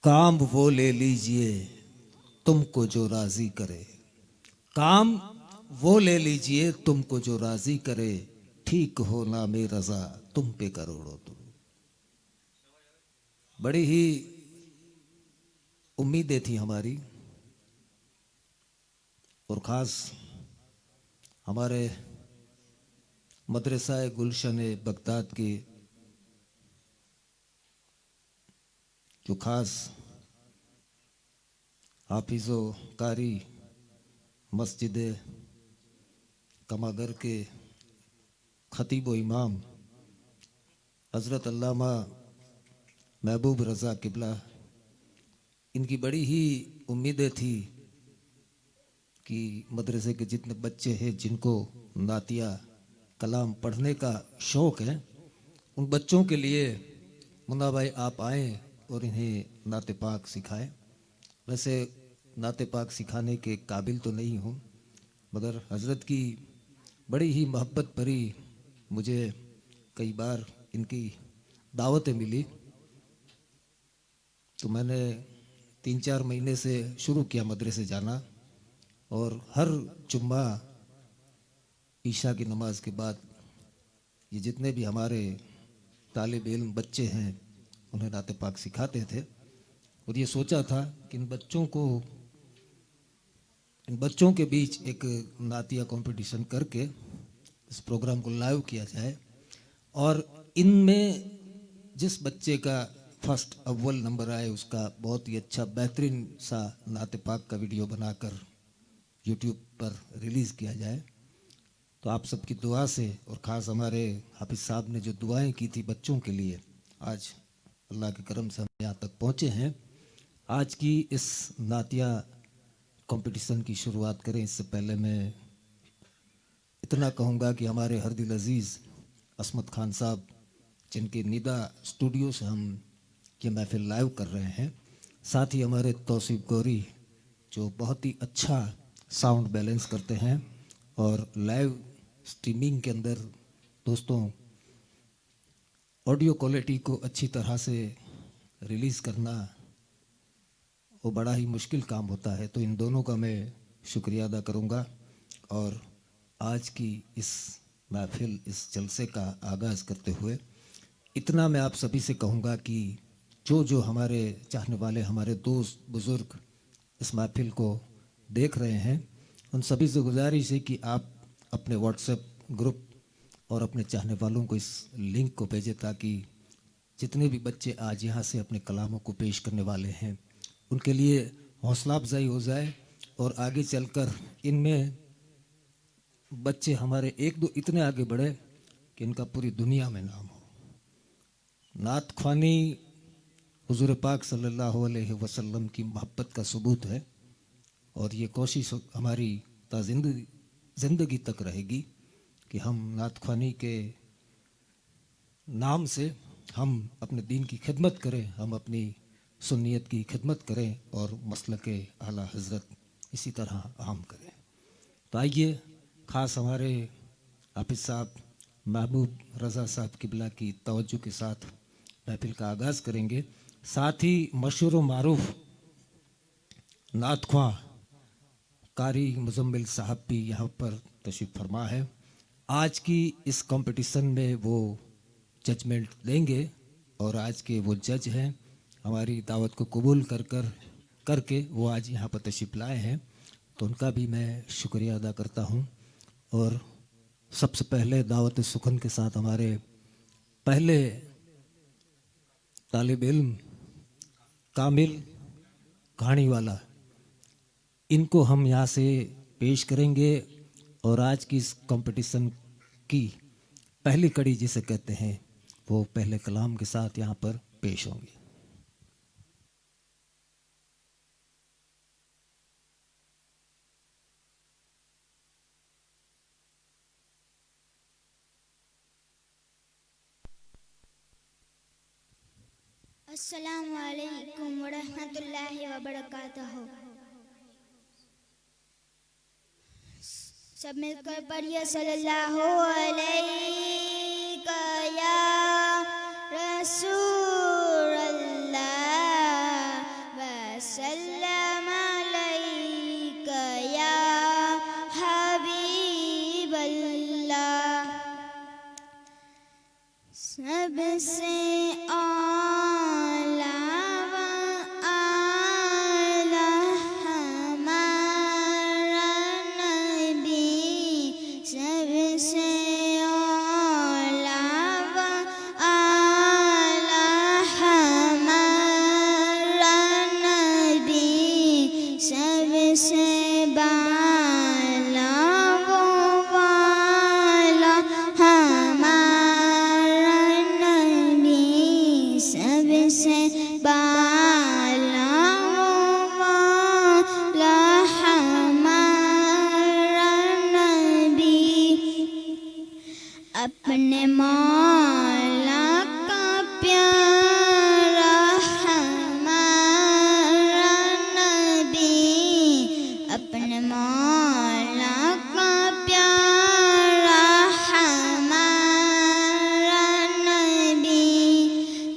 काम वो ले लीजिए तुमको जो राजी करे। काम वो ले लीजिए तुमको जो राजी करे। ठीक हो ना में रजा तुम पे करोड़ों तुम। बड़ी ही उम्मीदें थी हमारी, और ख़ास हमारे मदरसा गुलशन बगदाद के जो ख़ास हाफिज़ो कारी मस्जिद कमागर के खतीब व इमाम हज़रत अल्लामा महबूब रज़ा किबला, इनकी बड़ी ही उम्मीदें थी कि मदरसे के जितने बच्चे हैं जिनको नातिया कलाम पढ़ने का शौक़ है, उन बच्चों के लिए मुन्ना भाई आप आएँ और इन्हें नाते पाक सिखाएं। वैसे नाते पाक सिखाने के काबिल तो नहीं हूँ, मगर हज़रत की बड़ी ही मोहब्बत भरी मुझे कई बार इनकी दावतें मिली, तो मैंने 3-4 महीने से शुरू किया मदरसे जाना। और हर जुम्मा ईशा की नमाज के बाद ये जितने भी हमारे तालिब इल्म बच्चे हैं उन्हें नाते पाक सिखाते थे। और ये सोचा था कि इन बच्चों के बीच एक नातिया कंपटीशन करके इस प्रोग्राम को लाइव किया जाए, और इनमें जिस बच्चे का फर्स्ट अव्वल नंबर आए उसका बहुत ही अच्छा बेहतरीन सा नाते पाक का वीडियो बनाकर यूट्यूब पर रिलीज़ किया जाए। तो आप सबकी दुआ से और ख़ास हमारे हाफिज़ साहब ने जो दुआएं की थी बच्चों के लिए, आज अल्लाह के करम से हम यहाँ तक पहुँचे हैं। आज की इस नातिया कंपटीशन की शुरुआत करें इससे पहले मैं इतना कहूँगा कि हमारे हरदिल अज़ीज़ असमत खान साहब, जिनके निदा स्टूडियो से हम ये महफिल लाइव कर रहे हैं, साथ ही हमारे तौसीफ गौरी जो बहुत ही अच्छा साउंड बैलेंस करते हैं, और लाइव स्ट्रीमिंग के अंदर दोस्तों ऑडियो क्वालिटी को अच्छी तरह से रिलीज़ करना वो बड़ा ही मुश्किल काम होता है। तो इन दोनों का मैं शुक्रिया अदा करूँगा। और आज की इस महफिल, इस जलसे का आगाज़ करते हुए इतना मैं आप सभी से कहूँगा कि जो जो हमारे चाहने वाले, हमारे दोस्त बुज़ुर्ग इस महफिल को देख रहे हैं, उन सभी से गुजारिश है कि आप अपने व्हाट्सएप ग्रुप और अपने चाहने वालों को इस लिंक को भेजें, ताकि जितने भी बच्चे आज यहाँ से अपने कलामों को पेश करने वाले हैं उनके लिए हौसला अफजाई हो जाए, और आगे चलकर इनमें बच्चे हमारे एक दो इतने आगे बढ़े कि इनका पूरी दुनिया में नाम हो। नात ख्वानी हुजूर पाक सल्लल्लाहु अलैहि वसल्लम की मोहब्बत का सबूत है, और ये कोशिश हमारी ज़िंदगी तक रहेगी कि हम नात ख्वानी के नाम से हम अपने दीन की खिदमत करें, हम अपनी सुन्नियत की खिदमत करें, और मसलक आला हज़रत इसी तरह आम करें। तो आइए ख़ास हमारे हाफिज़ साहब महबूब रज़ा साहब किबला की तवज्जो के साथ महफिल का आगाज़ करेंगे। साथ ही मशहूर व मारूफ नात ख्वां कारी मुजम्मिल साहब भी यहाँ पर तशरीफ़ फरमा है। आज की इस कंपटीशन में वो जजमेंट देंगे, और आज के वो जज हैं, हमारी दावत को कबूल करके वो आज यहाँ पर तशरीफ़ लाए हैं, तो उनका भी मैं शुक्रिया अदा करता हूँ। और सबसे पहले दावत सुखन के साथ हमारे पहले तालिब इल्म कामिल कहानी वाला, इनको हम यहाँ से पेश करेंगे, और आज की इस कंपटीशन की पहली कड़ी जिसे कहते हैं वो पहले कलाम के साथ यहाँ पर पेश होंगे। अस्सलामु अलैकुम वरहमतुल्लाहि वबरकातुहू। सब मिलकर पढ़िए सल्लल्लाहु अलैहि या रसूल अल्लाह सबसे बाला वो वाला हमारा नबी, सबसे बाला वो वाला हमारा नबी, अपने मौला का प्यारा हमारा नबी, अपने मौला का प्यारा हमारा नबी,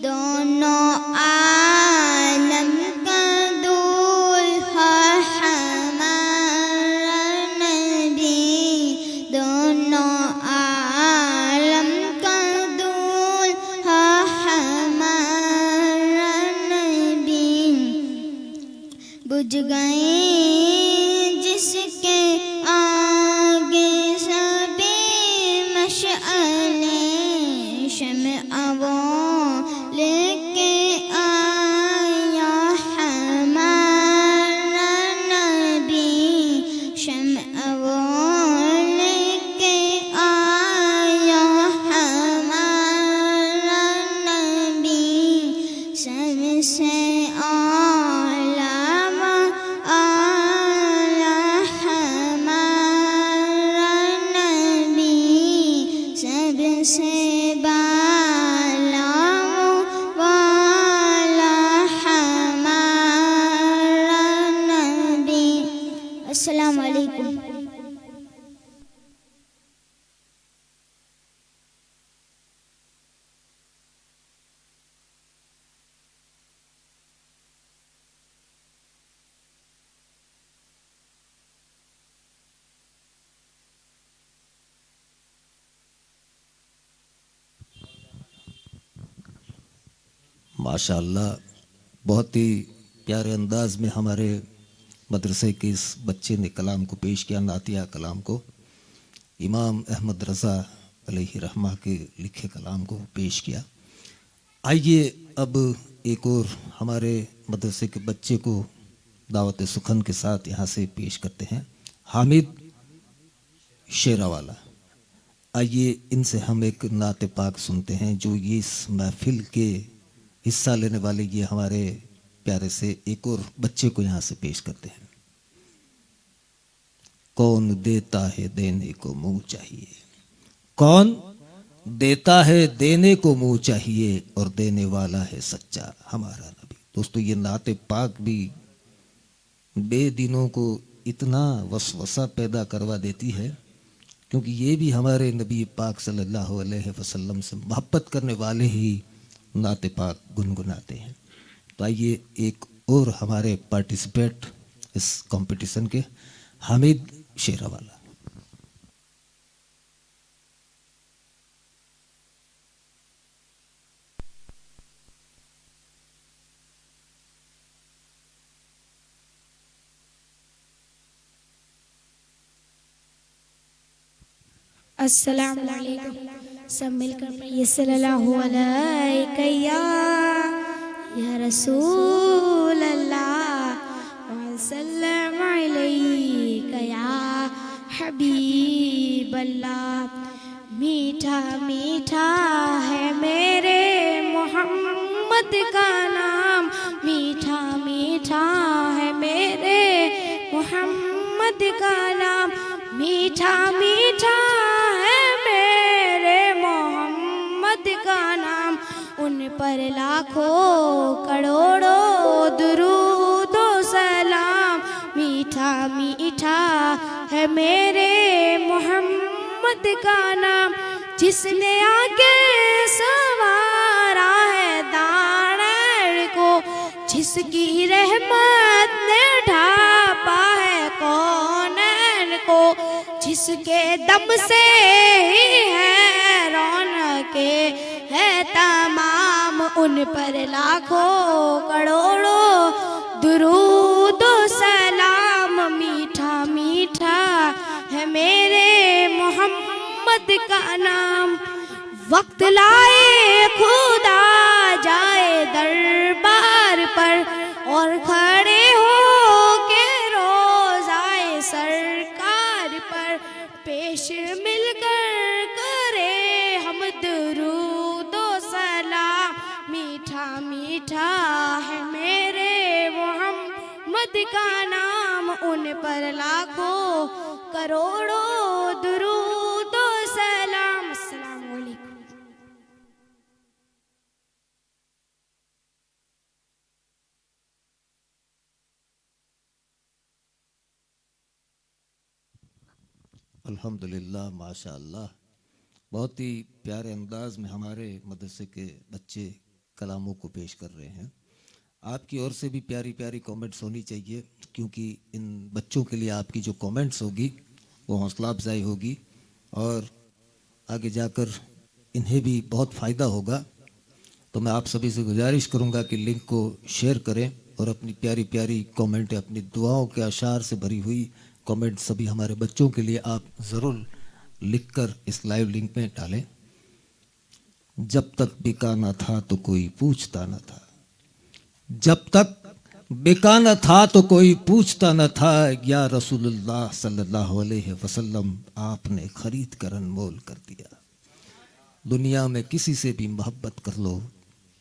दोनों आलम का दूल्हा हमारा नबी, दोनों आलम का दूल्हा हमारा नबी, बुझ गए जिसके आगे सभी मशअले, शम्अ वो लेके आया हमारा नबी, शम्अ वो लेके आया हमारा नबी, सबसे आला आला हमारा नबी, सबसे बाला वाला हमारा नबी। अस्सलाम वालेकुम। माशाअल्लाह, बहुत ही प्यारे अंदाज में हमारे मदरसे के इस बच्चे ने कलाम को पेश किया, नातिया कलाम को। इमाम अहमद रज़ा अलैहि रहमा के लिखे कलाम को पेश किया। आइए अब एक और हमारे मदरसे के बच्चे को दावत सुखन के साथ यहाँ से पेश करते हैं, हामिद शेरावाला। आइए इनसे हम एक नाते पाक सुनते हैं, जो ये इस महफिल के हिस्सा लेने वाले ये हमारे प्यारे से एक और बच्चे को यहाँ से पेश करते हैं। कौन देता है देने को मुंह चाहिए, कौन देता है देने को मुंह चाहिए, और देने वाला है सच्चा हमारा नबी। दोस्तों, ये नाते पाक भी बेदीनों को इतना वसवसा पैदा करवा देती है, क्योंकि ये भी हमारे नबी पाक सल्लल्लाहु अलैहि वसल्लम से मोहब्बत करने वाले ही नाते पाक गुनगुनाते हैं। तो आइए एक और हमारे पार्टिसिपेट इस कंपटीशन के, हामिद शेरावाला। अस्सलाम वालेकुम। सब मिलकर पढ़िए सल्लल्लाहु अलैहि या रसूल अल्लाह वसल्लम अलैका या हबीब अल्लाह। मीठा मीठा है मेरे मोहम्मद का नाम, मीठा मीठा है मेरे मोहम्मद का नाम, मीठा मीठा है मेरे मोहम्मद का नाम। उन पर लाखों करोड़ों दुरूद व सलाम। मीठा मीठा है मेरे मोहम्मद का नाम, जिसने आके सवारा है दानव को, जिसकी रहमत ने ढापा है कौनैन को, जिसके दम से ही है रौनके है तमाम। उन पर लाखों करोड़ों दुरूद व सलाम। मीठा मीठा है मेरे मोहम्मद का नाम। वक्त लाए खुदा जाए दरबार पर, और खड़े हो के रो पर लाखों करोड़ों दुरूद और सलाम। अस्सलाम वालेकुम। अल्हम्दुलिल्लाह, माशाअल्लाह। बहुत ही प्यारे अंदाज में हमारे मदरसे के बच्चे कलामों को पेश कर रहे हैं। आपकी ओर से भी प्यारी प्यारी कमेंट्स होनी चाहिए, क्योंकि इन बच्चों के लिए आपकी जो कमेंट्स होगी वो हौसला अफजाई होगी और आगे जाकर इन्हें भी बहुत फ़ायदा होगा। तो मैं आप सभी से गुजारिश करूंगा कि लिंक को शेयर करें और अपनी प्यारी प्यारी कमेंट, अपनी दुआओं के अशार से भरी हुई कमेंट सभी हमारे बच्चों के लिए आप ज़रूर लिखकर इस लाइव लिंक में डालें। जब तक बिका न था तो कोई पूछता न था, जब तक बिका न था तो कोई पूछता न था, या रसूलुल्लाह सल्लल्लाहु अलैहि वसल्लम आपने खरीद कर अनमोल कर दिया। दुनिया में किसी से भी मोहब्बत कर लो,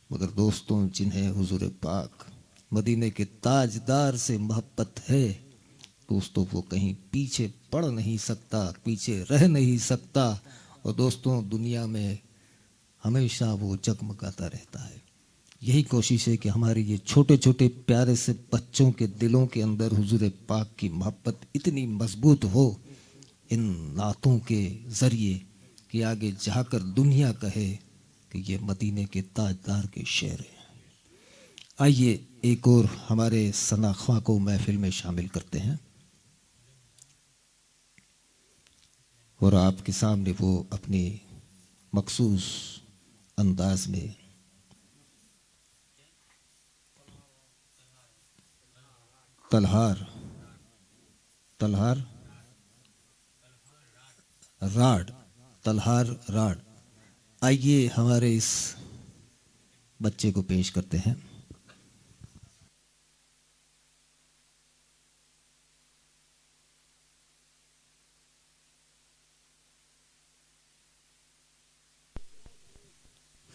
मगर दोस्तों जिन्हें हुजूर पाक मदीने के ताजदार से मोहब्बत है, दोस्तों वो कहीं पीछे पड़ नहीं सकता, पीछे रह नहीं सकता। और दोस्तों दुनिया में हमेशा वो जगमगाता रहता है। यही कोशिश है कि हमारे ये छोटे छोटे प्यारे से बच्चों के दिलों के अंदर हुजूर पाक की मोहब्बत इतनी मजबूत हो इन नातों के ज़रिए कि आगे जाकर दुनिया कहे कि ये मदीने के ताजदार के शेर हैं। आइए एक और हमारे सनाख्वा को महफिल में शामिल करते हैं और आपके सामने वो अपनी मखसूस अंदाज में तलहार राड, आइए हमारे इस बच्चे को पेश करते हैं।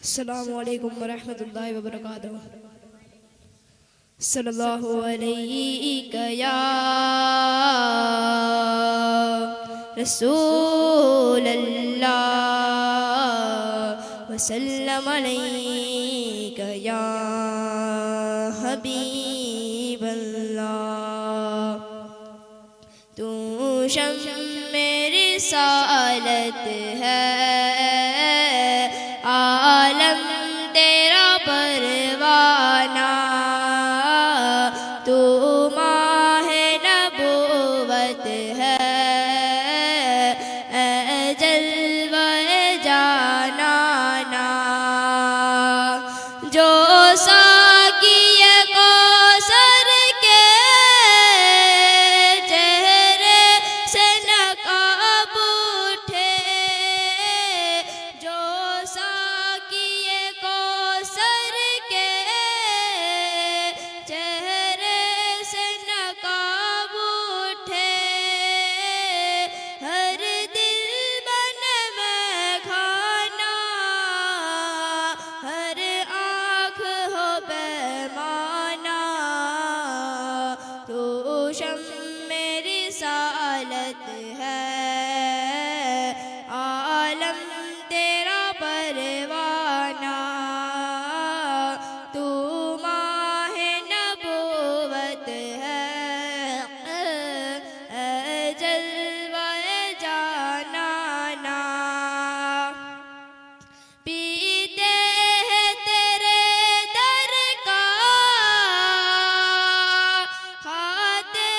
अस्सलामु अलैकुम वरहमतुल्लाहि वबरकातुहू। सल्लल्लाहु अलैका या रसूल अल्लाह वसल्लम अलैका या हबीब अल्लाह। तू शम्मे रिसालत है, आलम तेरा परवाना। तू माहे नबूवत है, ए जलवा जानाना। जो साकिए कौसर के चेहरे से नकाब उठे, जो साकिए कौसर के चेहरे से नकाब उठे, हर दिल बन में खाना, हर आँख हो पैमाना। तो शम्मे रिसालत है, आलम तेरा परवाना। तू माहे नबूवत है, ए जलवा जानाना। पीते हैं तेरे दर का, खाते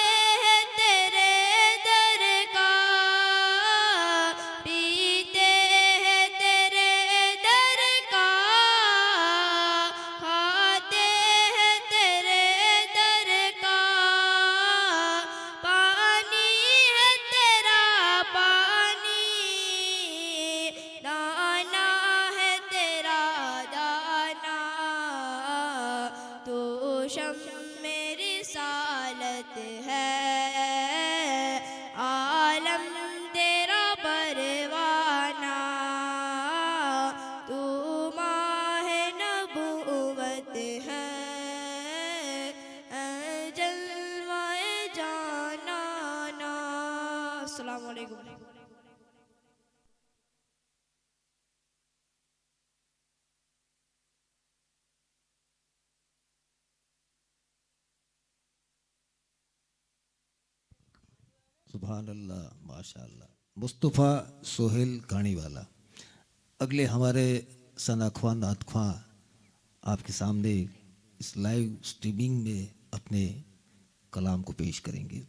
हैं तेरे दर का, अस्सलाम वालेकुम। सुभान अल्लाह, माशा अल्लाह। मुस्तफ़ा सोहेल कानीवाला अगले हमारे सनाख्वां नातख्वां आपके सामने इस लाइव स्ट्रीमिंग में अपने कलाम को पेश करेंगे।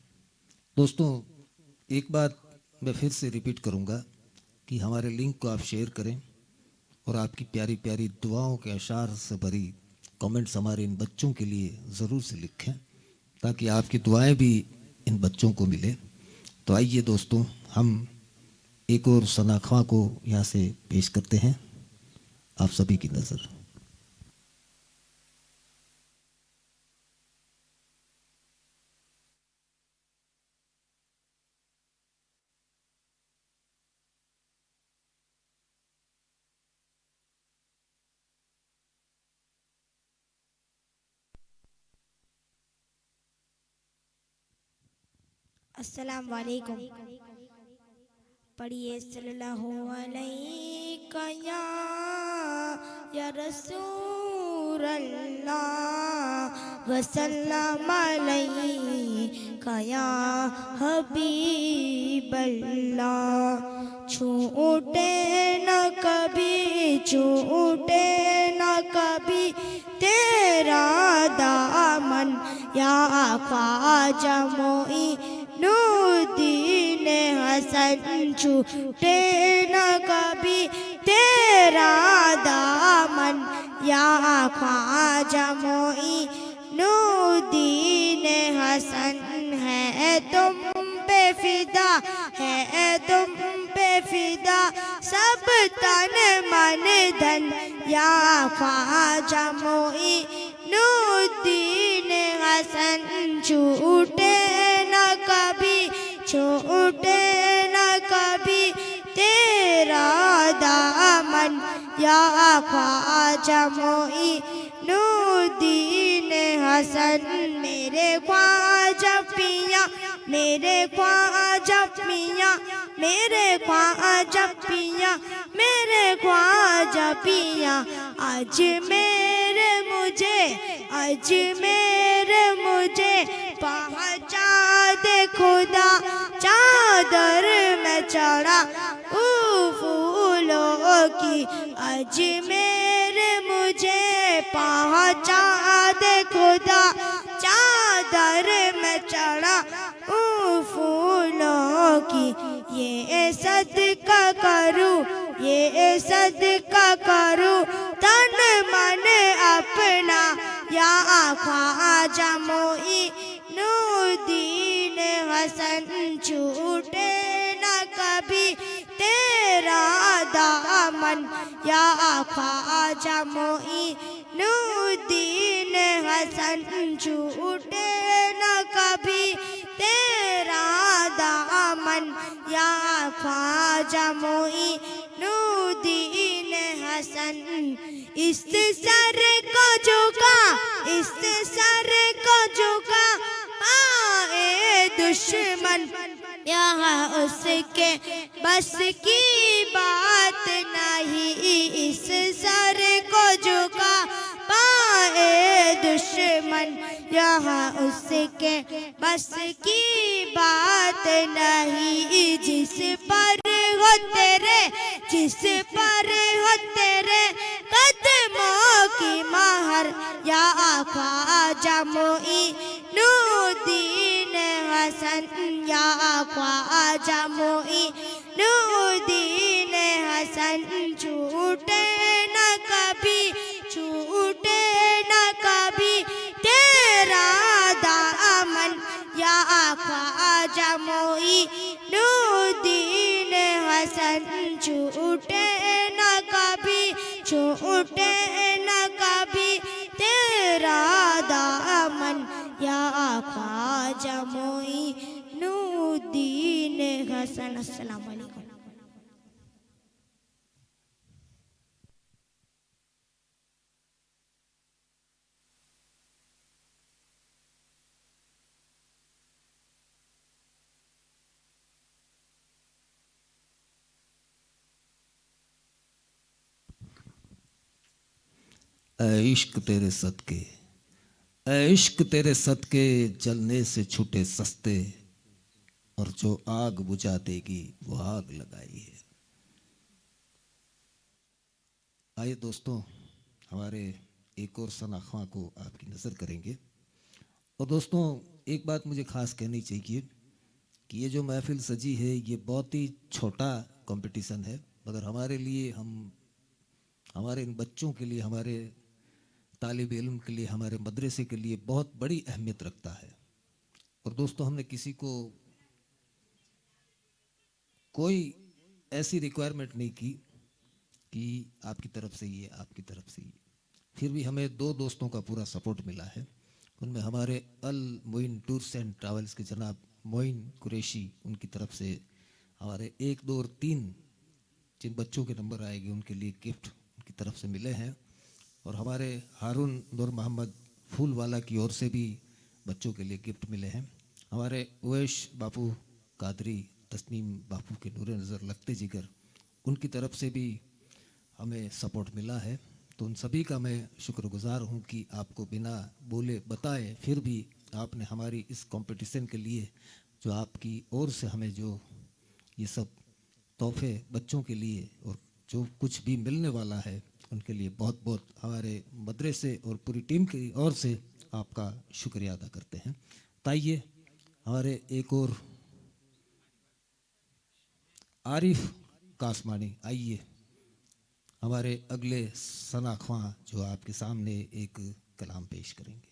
दोस्तों, एक बात मैं फिर से रिपीट करूंगा कि हमारे लिंक को आप शेयर करें और आपकी प्यारी प्यारी दुआओं के अशार से भरी कमेंट्स हमारे इन बच्चों के लिए ज़रूर से लिखें ताकि आपकी दुआएं भी इन बच्चों को मिले। तो आइए दोस्तों, हम एक और सनाख्वां को यहाँ से पेश करते हैं आप सभी की नज़र। अस्सलाम वालेकुम। पढ़िए सल्लल्लाहु अलैहि या रसूल अल्लाह वसल्लम अलैका या हबीब अल्लाह। छूटे न कभी तेरा दामन या ख्वाजा मोइनुद्दीन हसन। छूटे न कभी तेरा दामन या ख्वाजा मोइनुद्दीन हसन। है तुम पे फिदा, है तुम पे फिदा सब तन मन धन या ख्वाजा मोइनुद्दीन हसन। छूटे न कभी तेरा दामन या ख्वाजा मोइनुद्दीन हसन। मेरे ख्वाजा पिया, मेरे ख्वाजा पिया, मेरे ख्वाजा पिया, मेरे ख्वाजा पिया। आज मेरे मुझे पहुँचा दे खुदा चादर में चढ़ा फूलों की। आज मेरे मुझे पहुँचा दे खुदा चादर में चढ़ा फूलों की। ये सदका करूं तन मन अपना या ख्वाजा मोइनुद्दीन हसन। छूटे न कभी तेरा दामन या ख्वाजा मोइनुद्दीन हसन। छूटे न कभी तेरा दामन या ख्वाजा मोइनुद्दीन हसन। इस सर को झुका पाए दुश्मन यहाँ उसके बस की बात नहीं। इस सर को झुका पाए दुश्मन यहाँ उसके बस की बात नहीं। जिस पर हो तेरे कदमों की महर या ख्वाजा मोइनुद्दीन हसन। या ख्वाजा मोइनुद्दीन हसन। छूटे न कभी तेरा दामन या ख्वाजा मोइनुद्दीन हसन। छूटे न कभी तेरा दामन या ख्वाजा मोइनुद्दीन हसन। अस्सलाम वालेकुम। ऐ इश्क तेरे सदके, ऐ इश्क तेरे सदके, जलने से छूटे सस्ते, और जो आग बुझा देगी वो आग लगाई है। आइए दोस्तों, हमारे एक और सना ख्वां को आपकी नज़र करेंगे। और दोस्तों, एक बात मुझे ख़ास कहनी चाहिए कि ये जो महफिल सजी है ये बहुत ही छोटा कंपटीशन है, मगर हमारे लिए, हमारे इन बच्चों के लिए, हमारे तालिब इल्म के लिए, हमारे मदरसे के लिए बहुत बड़ी अहमियत रखता है। और दोस्तों, हमने किसी को कोई ऐसी रिक्वायरमेंट नहीं की कि आपकी तरफ से ये, आपकी तरफ से ये। फिर भी हमें दो दोस्तों का पूरा सपोर्ट मिला है। उनमें हमारे अल मोइन टूर्स एंड ट्रैवल्स के जनाब मोइन कुरैशी, उनकी तरफ से हमारे 1, 2 और 3 जिन बच्चों के नंबर आएंगे उनके लिए गिफ्ट उनकी तरफ से मिले हैं। और हमारे हारून नूर मोहम्मद फूलवाला की ओर से भी बच्चों के लिए गिफ्ट मिले हैं। हमारे उवैश बापू कादरी, तस्नीम बापू के नूर नज़र लगते जिगर, उनकी तरफ से भी हमें सपोर्ट मिला है। तो उन सभी का मैं शुक्रगुजार हूँ कि आपको बिना बोले बताए फिर भी आपने हमारी इस कंपटीशन के लिए जो आपकी ओर से हमें जो ये सब तोहफे बच्चों के लिए और जो कुछ भी मिलने वाला है उनके लिए बहुत बहुत हमारे मदरसे और पूरी टीम की ओर से आपका शुक्रिया अदा करते हैं। ताइए हमारे एक और आरिफ कासमानी, आइए हमारे अगले सना ख्वां जो आपके सामने एक कलाम पेश करेंगे।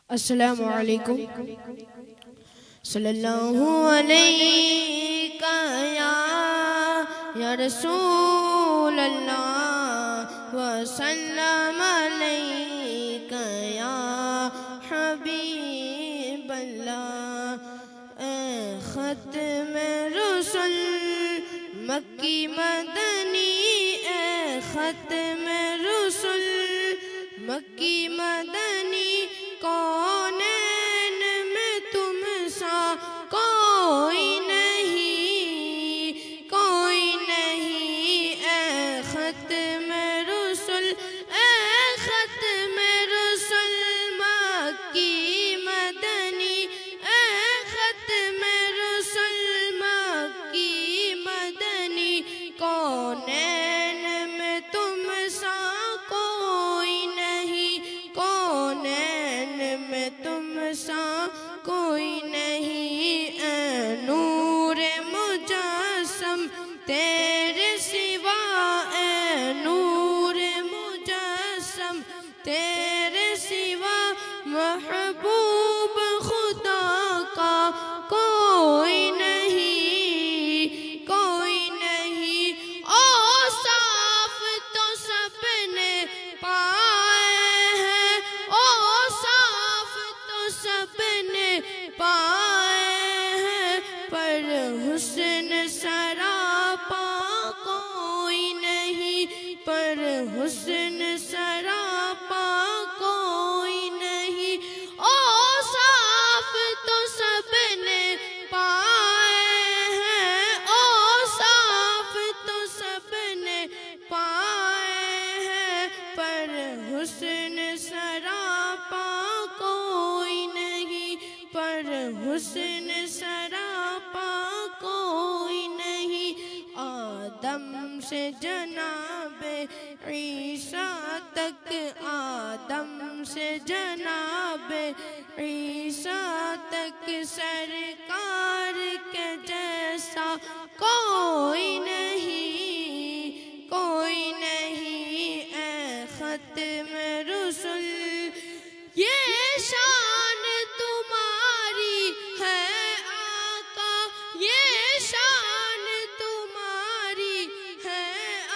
अस्सलामु अलैकुम। सल्लल्लाहु अलैका या रसूल अल्लाह व सल्लम अलैका या हबीब अल्लाह। ए ख़त्म रसूल मक्की मदनी, ए ख़त्म रसूल मक्की मदनी, कौनैन में तुम सा कोई नहीं, कोई नहीं। ए ख़त्म रसूल, ए ख़त्म रसूल मक्की मदनी, ए ख़त्म रसूल मक्की मदनी, कौनैन में तुम सा कोई नहीं, कौनैन में तुम सा कोई नहीं। ए नूर मुजस्सम तेरे सिवा, ए नूर मुजस्सम तेरे सिवा, महबूब खुदा का कोई नहीं, कोई नहीं। ओ साफ तो सबने पाए हैं, ओ साफ तो सबने पाए हैं, पर हुस्न सरापा कोई नहीं, पर हुस्न सरापा कोई नहीं। ओ साफ तो सबने पाए हैं, ओ साफ तो सबने पाए हैं, पर हुस्न सरापा कोई नहीं, पर हुस्न सरापा कोई नहीं। आदम से जनाबे ईसा तक, आदम से जनाबे ईसा तक, सरकार के जैसा कोई नहीं, कोई नहीं। ए ख़त्म रसूल ये शान तुम्हारी है आका, ये शान तुम्हारी है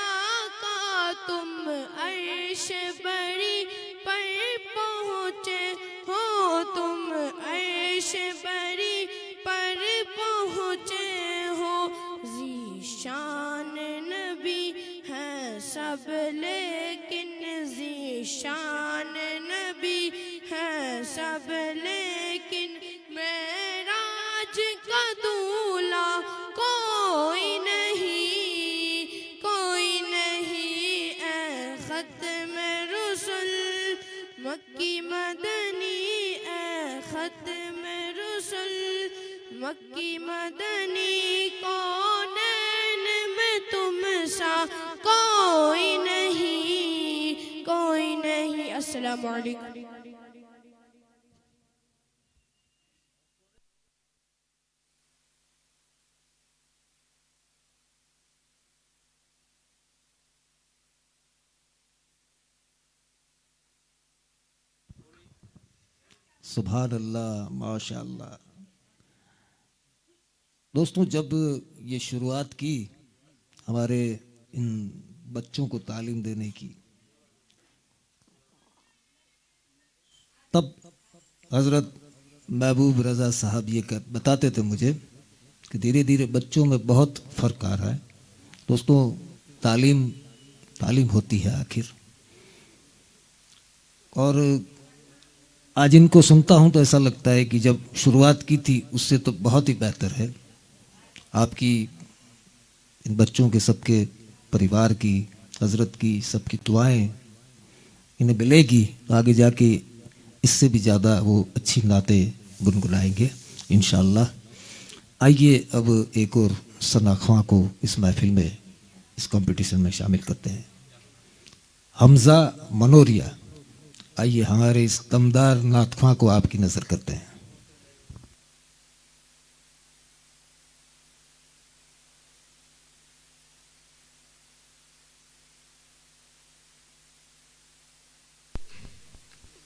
आका, तुम अर्श बड़ी पर पहुँचे हो, तुम अर्श बड़ी पर ज़ीशान नबी हैं सब, लेकिन ज़ीशान नबी हैं सब, लेकिन मेराज का दूल्हा कोई नहीं, कोई नहीं। ए ख़त्म रुसुल मक्की मदनी, ए ख़त्म रुसुल मक्की मदनी, कौनैन में तुम सा कोई नहीं, कोई नहीं। अस्सलामु अलैकुम। सुभान अल्लाह, माशा अल्लाह। दोस्तों, जब ये शुरुआत की हमारे इन बच्चों को तालीम देने की, तब हज़रत महबूब रज़ा साहब ये बताते थे मुझे कि धीरे धीरे बच्चों में बहुत फ़र्क आ रहा है। दोस्तों, तालीम तालीम होती है आखिर। और आज इनको सुनता हूं तो ऐसा लगता है कि जब शुरुआत की थी उससे तो बहुत ही बेहतर है। आपकी इन बच्चों के सबके परिवार की, हजरत की सबकी दुआएं इन्हें मिलेगी तो आगे जाके इससे भी ज़्यादा वो अच्छी नातें गुनगुनाएंगे इंशाअल्लाह। आइए अब एक और सना ख्वां को इस महफिल में, इस कंपटीशन में शामिल करते हैं। हमज़ा मनोरिया, आइए हमारे इस दमदार नात ख्वां को आपकी नज़र करते हैं।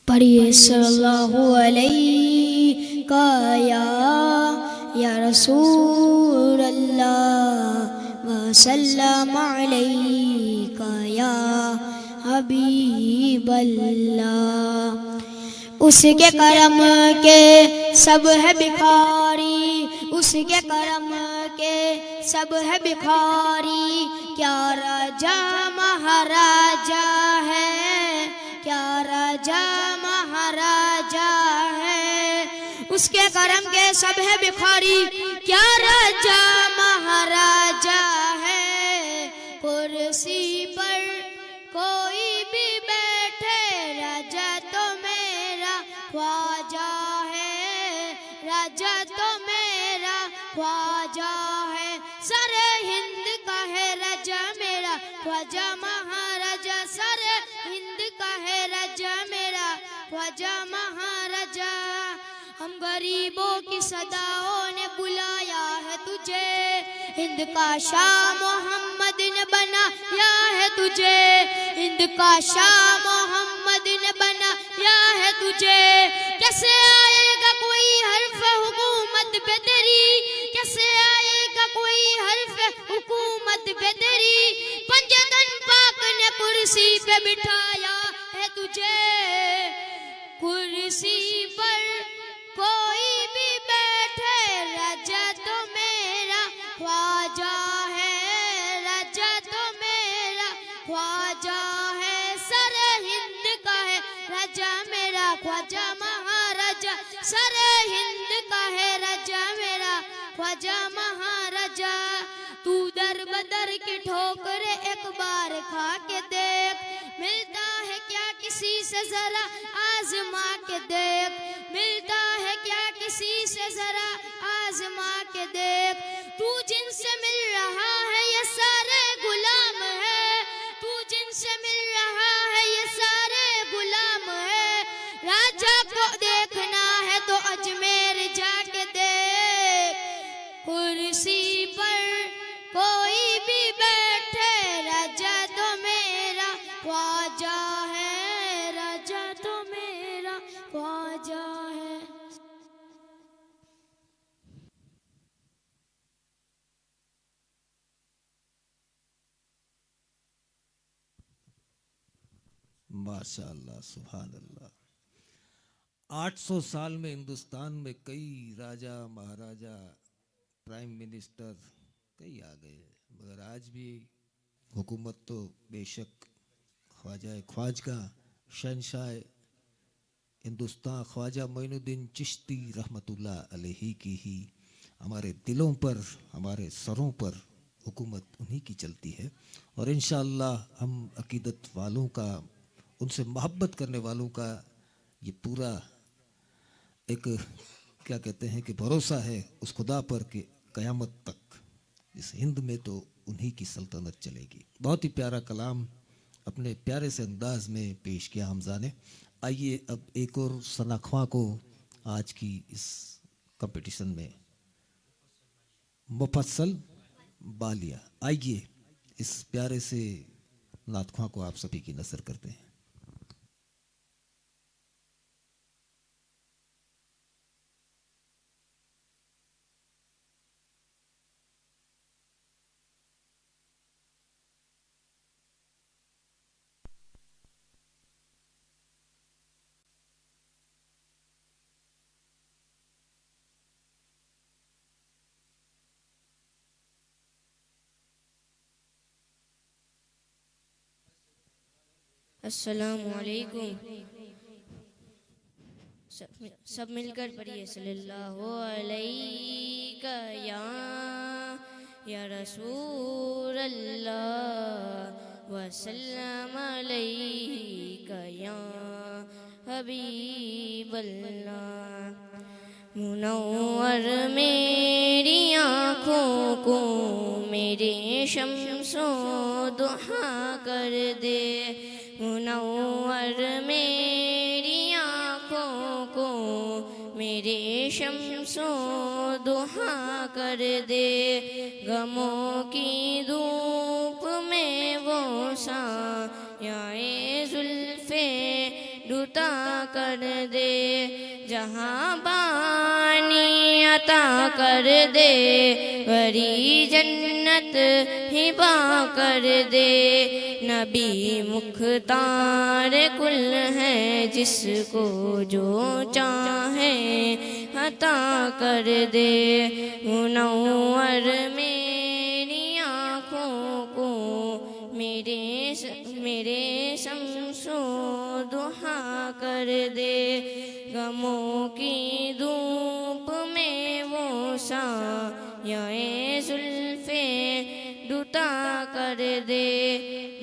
पढ़िए सल्लल्लाहु अलैहि या रसूल अल्लाह व सल्लम अलैका या हबीब अल्लाह। उसके करम के सब है भिखारी, उसके करम के सब है भिखारी। क्या राजा महाराजा है, क्या राजा महाराजा है। उसके करम के सब है भिखारी, क्या राजा महाराजा है। कुर्सी पर कोई भी बैठे, राजा तो मेरा ख्वाजा है, राजा तो मेरा ख्वाजा है। सारे हिंद का है राजा मेरा ख्वाजा महाराजा, सारे हिंद का है राजा मेरा ख्वाजा महाराजा। हम गरीबों की सदाओं ने बुलाया है तुझे, हिंद का शाह मोहम्मद ने बनाया है तुझे, हिंद का शाह मोहम्मद ने बनाया है तुझे। कैसे आएगा कोई हर्फ हुकूमत पे तेरी, कैसे आएगा कोई हर्फ हुकूमत पे तेरी। पंजतन पाक ने कुर्सी पे बिठाया है तुझे, कुर्सी पर कोई भी बैठे, राजा तो मेरा ख्वाजा है, राजा तो मेरा ख्वाजा है। सारे हिंद का है राजा मेरा ख्वाजा महाराजा, सारे हिंद का है राजा मेरा ख्वाजा महाराजा। तू दर बदर की ठोकरे एक बार खा के देख, मिलता है क्या किसी से जरा आजमा के देख, मिलता है क्या किसी से जरा आजमा के देख। तू जिनसे मिल रहा है ये सारे गुलाम है, तू जिनसे मिल रहा है ये सारे गुलाम है। राजा को देखना है तो अजमेर जाके देख, कुर्सी पर कोई भी बैठे, राजा तो मेरा ख्वाजा है, राजा तो मेरा ख्वाजा है। माशाअल्लाह, सुभान अल्लाह। 800 साल में हिंदुस्तान में कई राजा महाराजा, प्राइम मिनिस्टर, कई आ गए, मगर आज भी हुकूमत तो बेशक ख्वाजा शहनशाह हिंदुस्तान ख्वाजा मोइनुद्दीन चिश्ती रहमतुल्लाह अलैहि की ही हमारे दिलों पर, हमारे सरों पर हुकूमत उन्हीं की चलती है। और इंशाअल्लाह हम अकीदत वालों का, उनसे मोहब्बत करने वालों का ये पूरा एक क्या कहते हैं कि भरोसा है उस खुदा पर कि क़यामत तक इस हिंद में तो उन्हीं की सल्तनत चलेगी। बहुत ही प्यारा कलाम अपने प्यारे से अंदाज में पेश किया हमजा ने। आइए अब एक और सनाख्वा को आज की इस कंपटीशन में मुफस्सल बालिया, आइए इस प्यारे से नातख्वा को आप सभी की नज़र करते हैं। अस्सलामु अलैकुम। सब मिलकर पढ़िए सल्लल्लाहु अलैका या रसूल अल्लाह वसल्लम अलैका या हबीब अल्लाह। मुनव्वर मेरी आँखों को मेरे शम्सो दुहा कर दे। मुनव्वर मेरी आँखों को मेरे शम्सो दुहा कर दे। गमों की धूप में वो साये जुल्फ़े डूता कर दे। जहाँ बानी अता कर दे वरी जन्नत हिबा कर दे। नबी मुख्तार कुल है जिसको जो चाहे अता कर दे। मुनव्वर मेरी आँखों को मेरे शम्सो दुहा कर दे। गमों की धूप में वो साये जुल्फ़े डूता कर दे।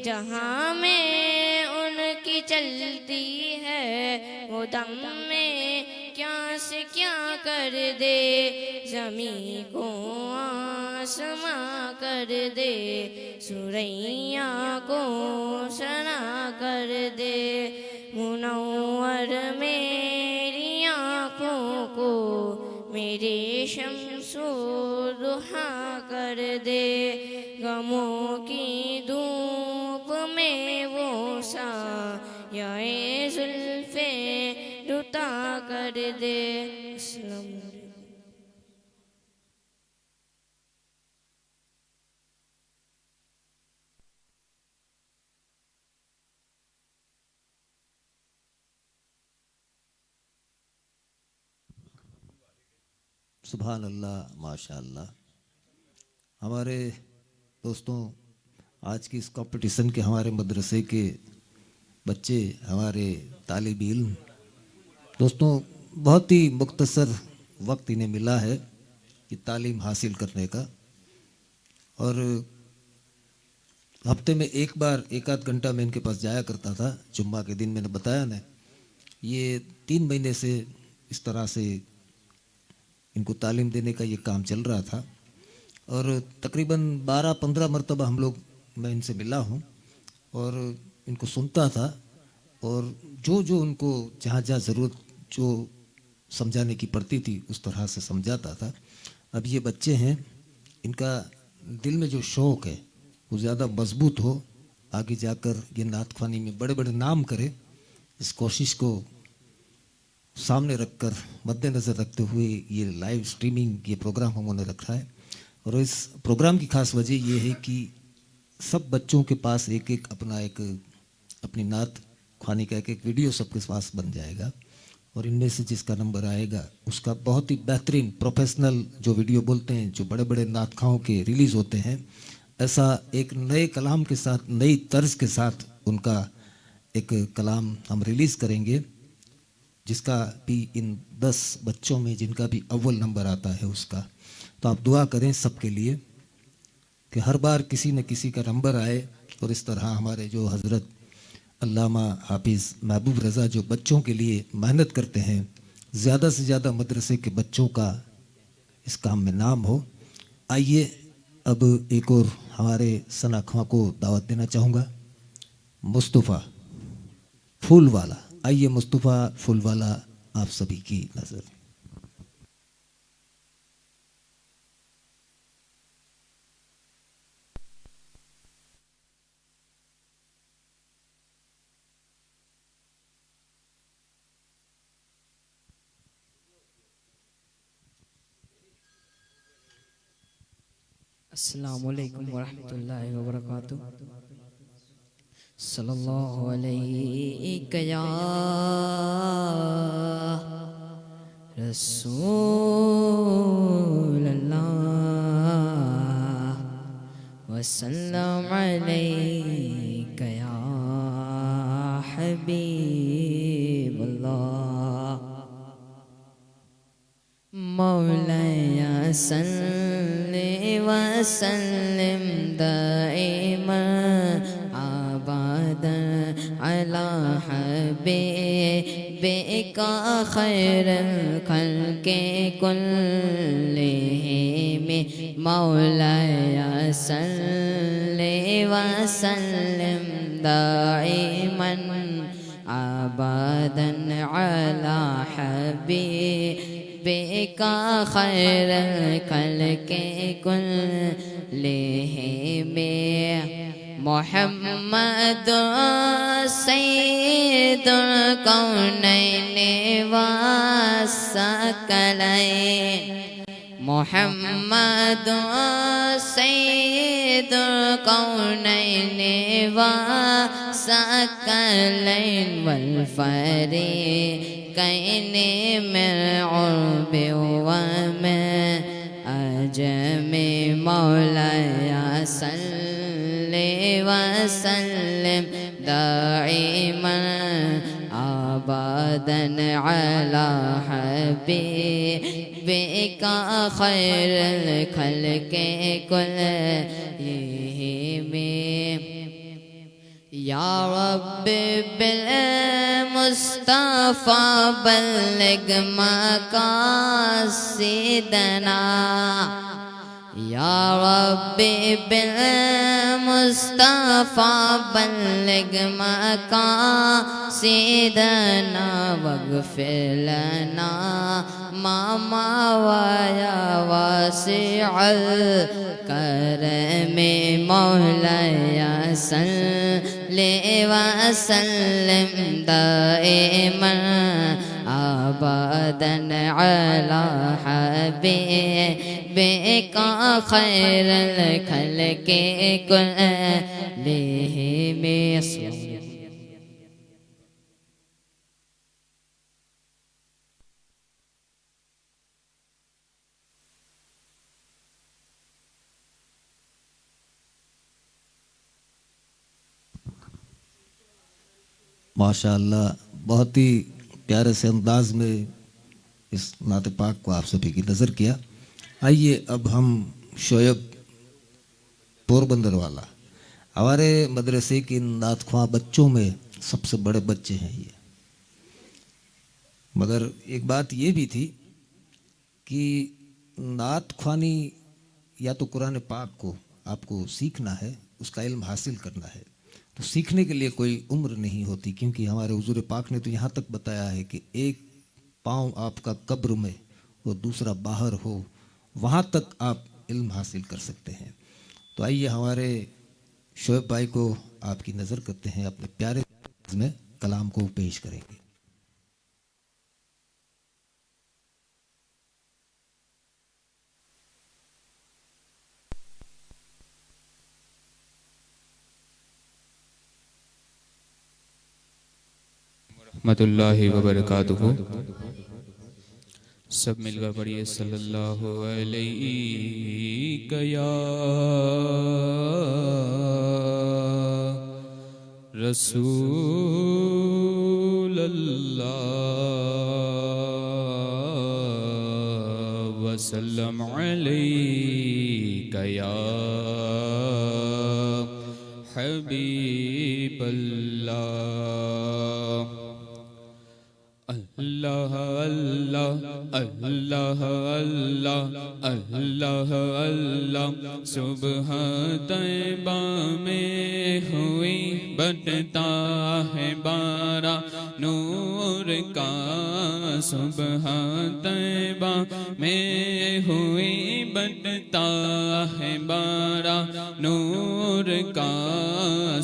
जहाँ में उनकी चलती है वो दम में क्या से क्या कर दे। ज़मीं को आसमां कर दे, सुरैया को सना कर दे। मुनव्वर मेरी आँखों को मेरे शम्सो दुहा कर दे। गमों की धूप में वो साये जुल्फ़े डूता कर दे। सुभान अल्लाह माशा अल्लाह। हमारे दोस्तों, आज की इस कंपटीशन के हमारे मदरसे के बच्चे, हमारे तालिब इल्म दोस्तों, बहुत ही मुख्तसर वक्त इन्हें मिला है कि तालीम हासिल करने का। और हफ्ते में एक बार एक आध घंटा मैं इनके पास जाया करता था जुम्मा के दिन। मैंने बताया ना, ये 3 महीने से इस तरह से इनको तालीम देने का ये काम चल रहा था। और तकरीबन 12-15 मरतबा मैं इनसे मिला हूँ और इनको सुनता था। और जो उनको जहाँ ज़रूरत जो समझाने की पड़ती थी उस तरह से समझाता था। अब ये बच्चे हैं, इनका दिल में जो शौक़ है वो ज़्यादा मजबूत हो, आगे जाकर ये नात ख्वानी में बड़े बड़े नाम करे, इस कोशिश को सामने रखकर मद्देनज़र रखते हुए ये लाइव स्ट्रीमिंग ये प्रोग्राम हमने रखा है। और इस प्रोग्राम की ख़ास वजह ये है कि सब बच्चों के पास अपनी नात ख्वानी का एक वीडियो सबके पास बन जाएगा। और इनमें से जिसका नंबर आएगा उसका बहुत ही बेहतरीन प्रोफेशनल जो वीडियो बोलते हैं, जो बड़े बड़े नाटकों के रिलीज़ होते हैं, ऐसा एक नए कलाम के साथ, नई तर्ज के साथ उनका एक कलाम हम रिलीज़ करेंगे, जिसका भी इन 10 बच्चों में जिनका भी अव्वल नंबर आता है उसका। तो आप दुआ करें सबके लिए कि हर बार किसी न किसी का नंबर आए, और इस तरह हमारे जो हज़रत अल्लामा हाफिज़ महबूब रज़ा जो बच्चों के लिए मेहनत करते हैं, ज़्यादा से ज़्यादा मदरसे के बच्चों का इस काम में नाम हो। आइए अब एक और हमारे सनाखा को दावत देना चाहूँगा, मुस्तफ़ा फूलवाला। आइए मुस्तफ़ा फूलवाला आप सभी की नज़र। अस्सलामुअलैकुम वरहमतुल्लाहि वबरकातुह। सल्लल्लाहु अलैहि या रसूल अल्लाह वसल्लम अलैका या हबीब अल्लाह। मौलाया सल्ले वसल्लिम दाइमन अबदन अला हबीबिका खैरुल खल्क़ि कुल्लिहिम। मौलाया सल्ले वसल्लिम दाइमन अबदन अला हबीबिका खैरुल खल्क़ि कुल्लिहिम। मुहम्मद सय्यिदुल कौनैन वस्सक़लैन। मुहम्मद सय्यिदुल कौनैन वस्सक़लैन वल फ़रीक़ैन मिन उर्बि व मिन अजम। मौलाया सल्ले वसल्लिम दाइमन अबदन अला हबीबिका खैरुल खल्क़ि कुल्लिहिम। या रब्बि बिल मुस्तफ़ा बल्लिग मक़ासिदना। या रब्बि बिल मुस्तफ़ा बल्लिग मक़ासिदना वग़फ़िर लना मा मवाया वासिअल करम। मौलाया सल्ले वसल्लिम दाइमन अबदन अला हबीबिका खैरुल खल्क़ि कुल्लिहिम। माशाअल्लाह, बहुत ही प्यारे से अंदाज में इस नात पाक को आप सभी की नज़र किया। आइए अब हम शोएब पोरबंदर वाला, हमारे मदरसे के नात ख्वां बच्चों में सबसे बड़े बच्चे हैं ये। मगर एक बात ये भी थी कि नात ख्वानी या तो कुरान पाक को आपको सीखना है, उसका इल्म हासिल करना है, तो सीखने के लिए कोई उम्र नहीं होती, क्योंकि हमारे हुजूर पाक ने तो यहाँ तक बताया है कि एक पाँव आपका कब्र में और दूसरा बाहर हो, वहाँ तक आप इल्म हासिल कर सकते हैं। तो आइए हमारे शोएब भाई को आपकी नज़र करते हैं, अपने प्यारे में कलाम को पेश करेंगे। रहमतुल्लाहि व बरकातुहू। सब मिलकर पढ़िए सल्लल्लाहु अलैहि या रसूल अल्लाह वसल्लम अलैका या हबीब अल्लाह। अल्लाह अल्लाह अल्लाह अल्लाह अल्लाह अल्लाह सुबह तैबा में हुई बटता है बारा नूर का। सुबह तैबा में हुई बटता है बारा नूर का।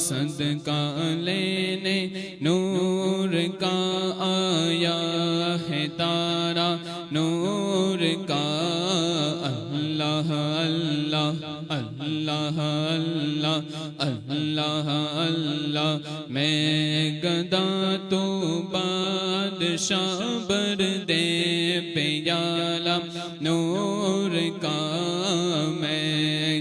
सदका लेने नूर का आया है तारा नूर का। अल्लाह अल्लाह अल्लाह अल्लाह अल्लाह अल्लाह मैं गदा तो बादशाह बर दे प्याला नूर का। मैं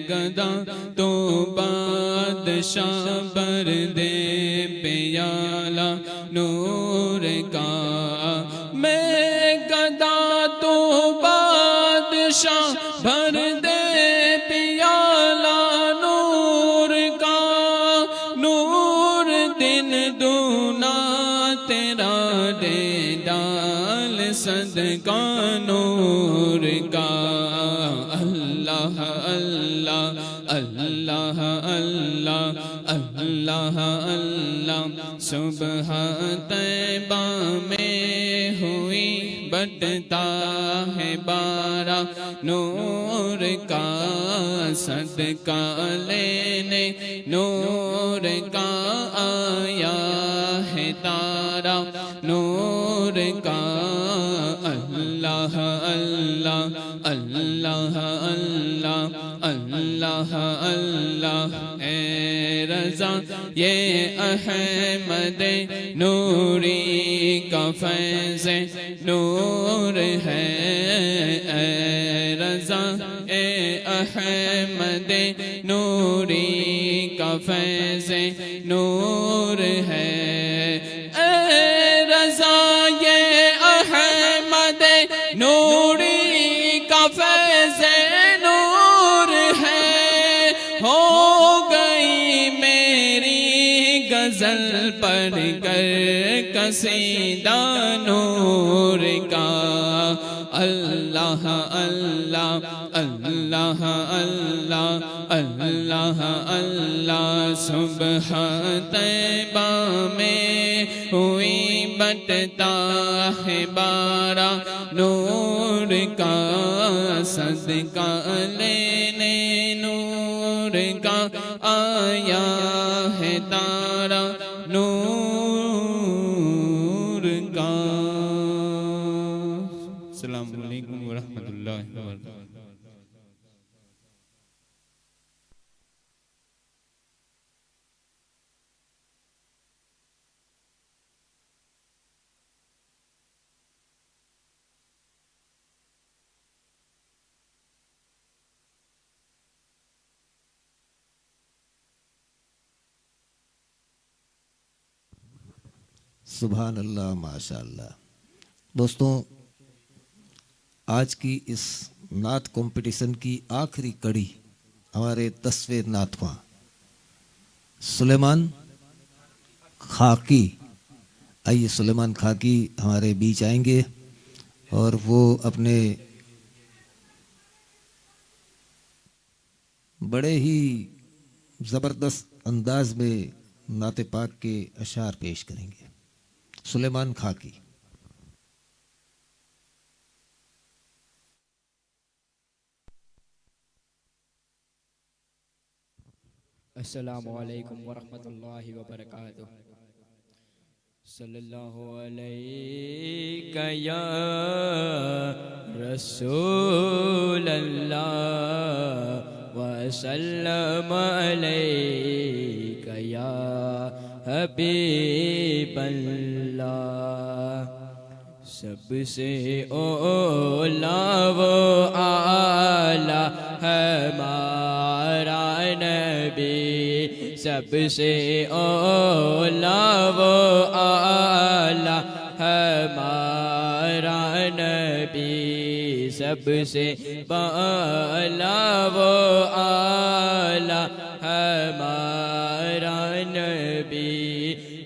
गदा तो बादशाह बर दे प्याला नूर का। मैं गदा तो बादशाह भर दे प्याला नूर का। नूर दिन दूना तेरा दे डाल सदका नूर का। अल्लाह अल्लाह अल्लाह अल्लाह अल्लाह अल्लाह सुबह तैबा में हुई बटता है बारा नूर का। सदका लेने नूर का आया है तारा नूर का। अल्लाह अल्लाह अल्लाह अल्लाह अल्लाह अल्लाह ए रज़ा ये अहमद नूरी का फैज़ नूर है। ए रज़ा ए अहमद नूरी का फैज़ नूर है। ए रज़ा ये अहमद नूरी का फैज़ नूर है। हो गई मेरी गज़ल पढ़ कर कसीदा नूर का। अल्लाह अल्लाह अल्लाह अल्लाह अल्लाह अल्लाह सुबह तैबा में हुई बटता है बारा नूर का। सदका लेने नूर का आया है तारा नूर का। अस्सलामु अलैकुम व रहमतुल्लाहि व बरकातुहू। सुभान अल्लाह माशा अल्लाह। दोस्तों, आज की इस नात कंपटीशन की आखिरी कड़ी हमारे 10वें नातवा सुलेमान खाकी। आइए सुलेमान खाकी हमारे बीच आएंगे और वो अपने बड़े ही ज़बरदस्त अंदाज में नाते पाक के अशार पेश करेंगे। सुलेमान खाकी। अस्सलामु अलैकुम वरहमतुल्लाहि वबरकातुह। सल्लल्लाहु अलैका या रसूल अल्लाह वसल्लम अलैका या हबीब अल्लाह। औला सबसे औला वो आला हमारा नबी सबसे औला वो आला हमारा नबी सबसे बाला वो आला हमारा नबी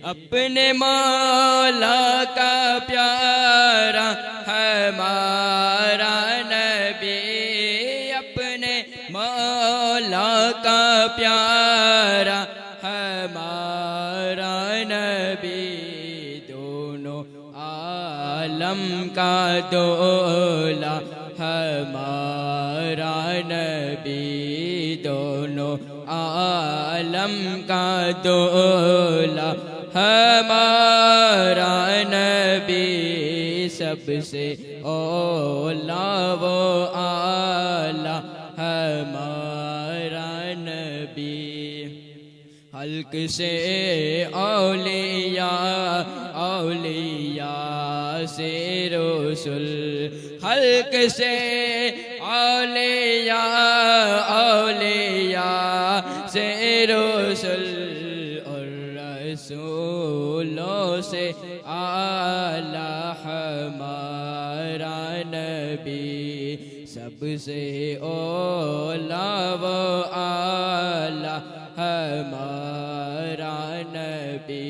अपने मौला का प्यारा हमारा नबी अपने मौला का प्यारा हमारा नबी दोनों आलम का दोला हमारा नबी दोनों आलम का दोला हमारा नबी सबसे औला वो आला हमारा नबी हल्क से औलिया औलिया से रसूल हल्क से औलिया औलिया से रसूल और रसूलों से आला हमारा नबी सबसे औला वो आला हमारा नबी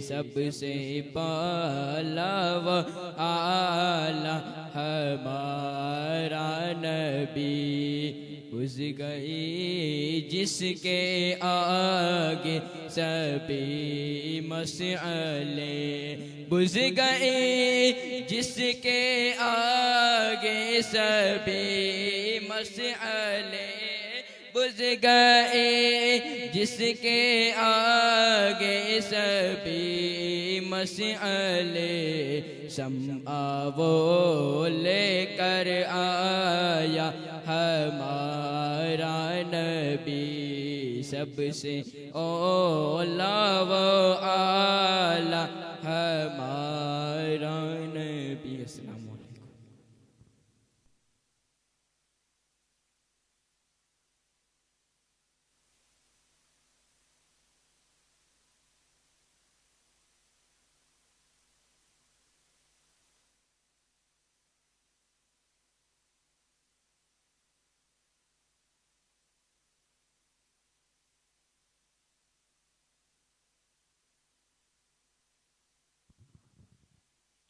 सबसे पाला वो आला हमारा नबी बुझ गई जिसके आगे सभी मसले बुझ गई जिसके आगे सभी मसले बुझ गए जिसके आगे सभी मसले शम्आ वो लेकर आया हमारा नबी सबसे औला वो आला हमारा नबी। अस्सलाम वालेकुम।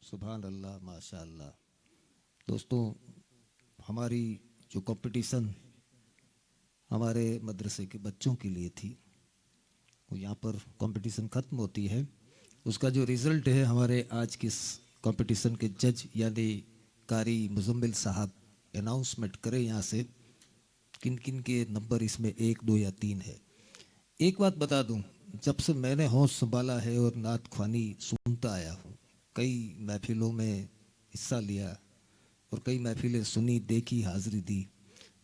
सुभान अल्लाह माशा अल्लाह। दोस्तों, हमारी जो कंपटीशन हमारे मदरसे के बच्चों के लिए थी, वो यहाँ पर कंपटीशन ख़त्म होती है। उसका जो रिज़ल्ट है हमारे आज के कंपटीशन के जज यानी कारी मुजम्मिल साहब अनाउंसमेंट करें यहाँ से किन किन के नंबर इसमें 1, 2 या 3 है। एक बात बता दूँ, जब से मैंने होश संभाला है और नात ख्वानी सुनता आया हूँ, कई महफिलों में हिस्सा लिया और कई महफिलें सुनी, देखी, हाज़िरी दी।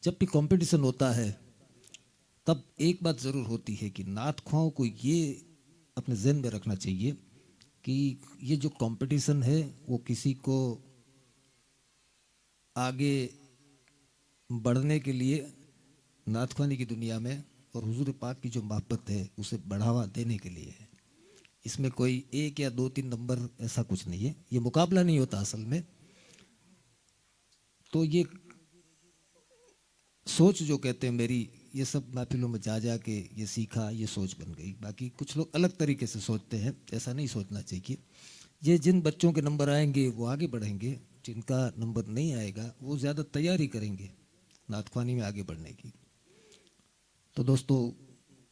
जब भी कंपटीशन होता है तब एक बात ज़रूर होती है कि नात ख्वाओं को ये अपने ज़हन में रखना चाहिए कि ये जो कंपटीशन है वो किसी को आगे बढ़ने के लिए नात ख्वानी की दुनिया में और हुजूर पाक की जो मोहब्बत है उसे बढ़ावा देने के लिए है। इसमें कोई 1 या 2, 3 नंबर ऐसा कुछ नहीं है, ये मुकाबला नहीं होता असल में। तो ये सोच जो कहते हैं मेरी, ये सब महफिलों में जा जा के ये सीखा, ये सोच बन गई। बाकी कुछ लोग अलग तरीके से सोचते हैं, ऐसा नहीं सोचना चाहिए। ये जिन बच्चों के नंबर आएंगे वो आगे बढ़ेंगे, जिनका नंबर नहीं आएगा वो ज़्यादा तैयारी करेंगे नात ख्वानी में आगे बढ़ने की। तो दोस्तों,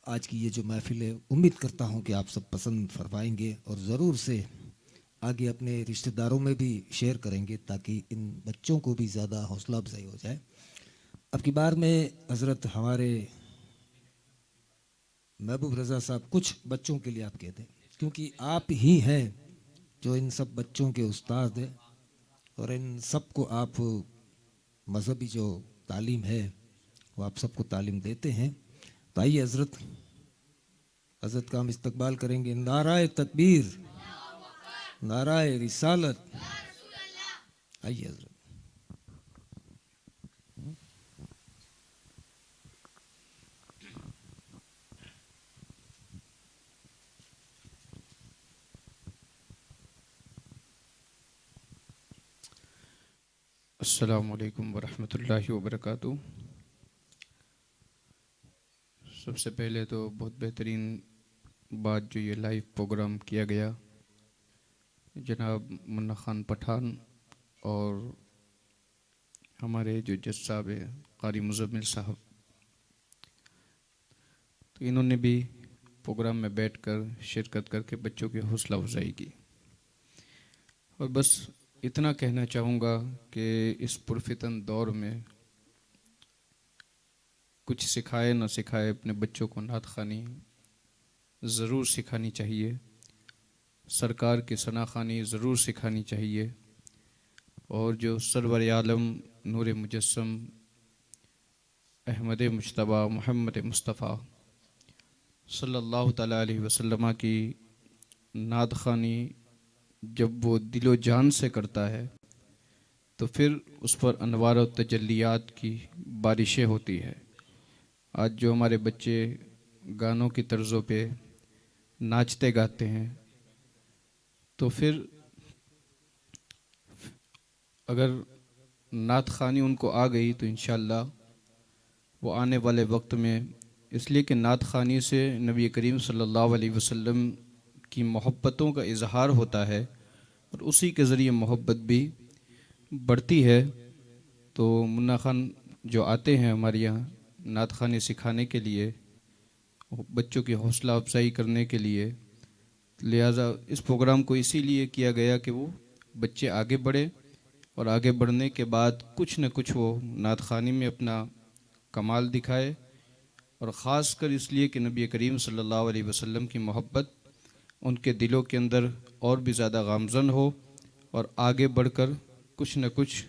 आज की ये जो महफिल है, उम्मीद करता हूँ कि आप सब पसंद फरमाएंगे और ज़रूर से आगे अपने रिश्तेदारों में भी शेयर करेंगे ताकि इन बच्चों को भी ज़्यादा हौसला अफजाई हो जाए। अब की बार में हज़रत हमारे महबूब रज़ा साहब कुछ बच्चों के लिए आप कह दें, क्योंकि आप ही हैं जो इन सब बच्चों के उस्ताद हैं और इन सब को आप मज़हबी जो तालीम है वो आप सबको तालीम देते हैं। तो आइए हज़रत का हम इस्तकबाल करेंगे। नाराए तकबीर, नाराए रिसालत। आइए हजरत। अस्सलामु अलैकुम वरहमतुल्लाहि वबरकातुहू। सबसे पहले तो बहुत बेहतरीन बात जो ये लाइव प्रोग्राम किया गया जनाब मुन्ना खान पठान और हमारे जो जज साहब हैं कारी मुज़म्मिल साहब, तो इन्होंने भी प्रोग्राम में बैठकर शिरकत करके बच्चों की हौसला अफजाई की। और बस इतना कहना चाहूँगा कि इस पुरफितन दौर में कुछ सिखाए ना सिखाए अपने बच्चों को नात ख़ानी ज़रूर सिखानी चाहिए, सरकार की सना ख़ानी ज़रूर सिखानी चाहिए। और जो सरवर आलम नूर मुजस्सम अहमद मुज्तबा मोहम्मद मुस्तफ़ा सल्लल्लाहु तआला अलैहि वसल्लम की नात ख़ानी जब वो दिलो जान से करता है तो फिर उस पर अनवार और तजल्लियात की बारिशें होती है। आज जो हमारे बच्चे गानों की तर्ज़ों पे नाचते गाते हैं, तो फिर अगर नात ख़ानी उनको आ गई तो इंशाअल्लाह वो आने वाले वक्त में, इसलिए कि नात ख़ानी से नबी करीम सल्लल्लाहु अलैहि वसल्लम की मोहब्बतों का इजहार होता है और उसी के ज़रिए मोहब्बत भी बढ़ती है। तो मुन्ना खान जो आते हैं हमारे यहाँ नात ख़ानी सिखाने के लिए, बच्चों की हौसला अफजाई करने के लिए, लिहाजा इस प्रोग्राम को इसीलिए किया गया कि वो बच्चे आगे बढ़े और आगे बढ़ने के बाद कुछ न कुछ वो नात ख़ानी में अपना कमाल दिखाए। और ख़ास कर इसलिए कि नबी करीम सल्लल्लाहु अलैहि वसल्लम की मोहब्बत उनके दिलों के अंदर और भी ज़्यादा गामज़न हो और आगे बढ़कर कुछ न कुछ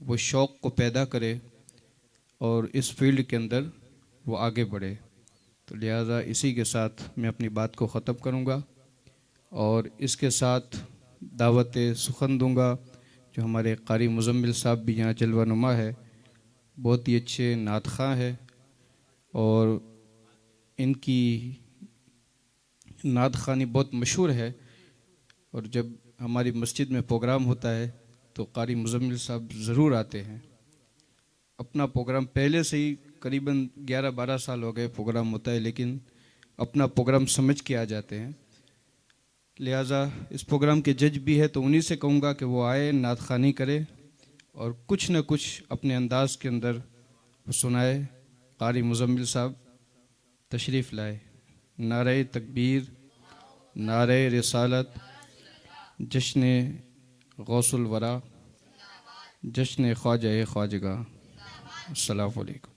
वो शौक़ को पैदा करे और इस फील्ड के अंदर वो आगे बढ़े। तो लिहाजा इसी के साथ मैं अपनी बात को ख़त्म करूँगा और इसके साथ दावत सुखन दूँगा। जो हमारे कारी मुज़म्मिल साहब भी यहाँ जलवा नुमा है, बहुत ही अच्छे नात ख़ां है और इनकी नात ख़ानी बहुत मशहूर है। और जब हमारी मस्जिद में प्रोग्राम होता है तो कारी मुज़म्मिल साहब ज़रूर आते हैं। अपना प्रोग्राम पहले से ही करीबन 11-12 साल हो गए प्रोग्राम होता है, लेकिन अपना प्रोग्राम समझ के आ जाते हैं। लिहाजा इस प्रोग्राम के जज भी है तो उन्हीं से कहूँगा कि वो आए, नात ख़ानी करे और कुछ न कुछ अपने अंदाज के अंदर सुनाए। कारी मुज़म्मिल साहब तशरीफ़ लाए। नारे तकबीर, नारे रिसालत, जश्न गौसुल वरा, जश्न ख्वाजा ख्वाजगा। अस्सलामु अलैकुम।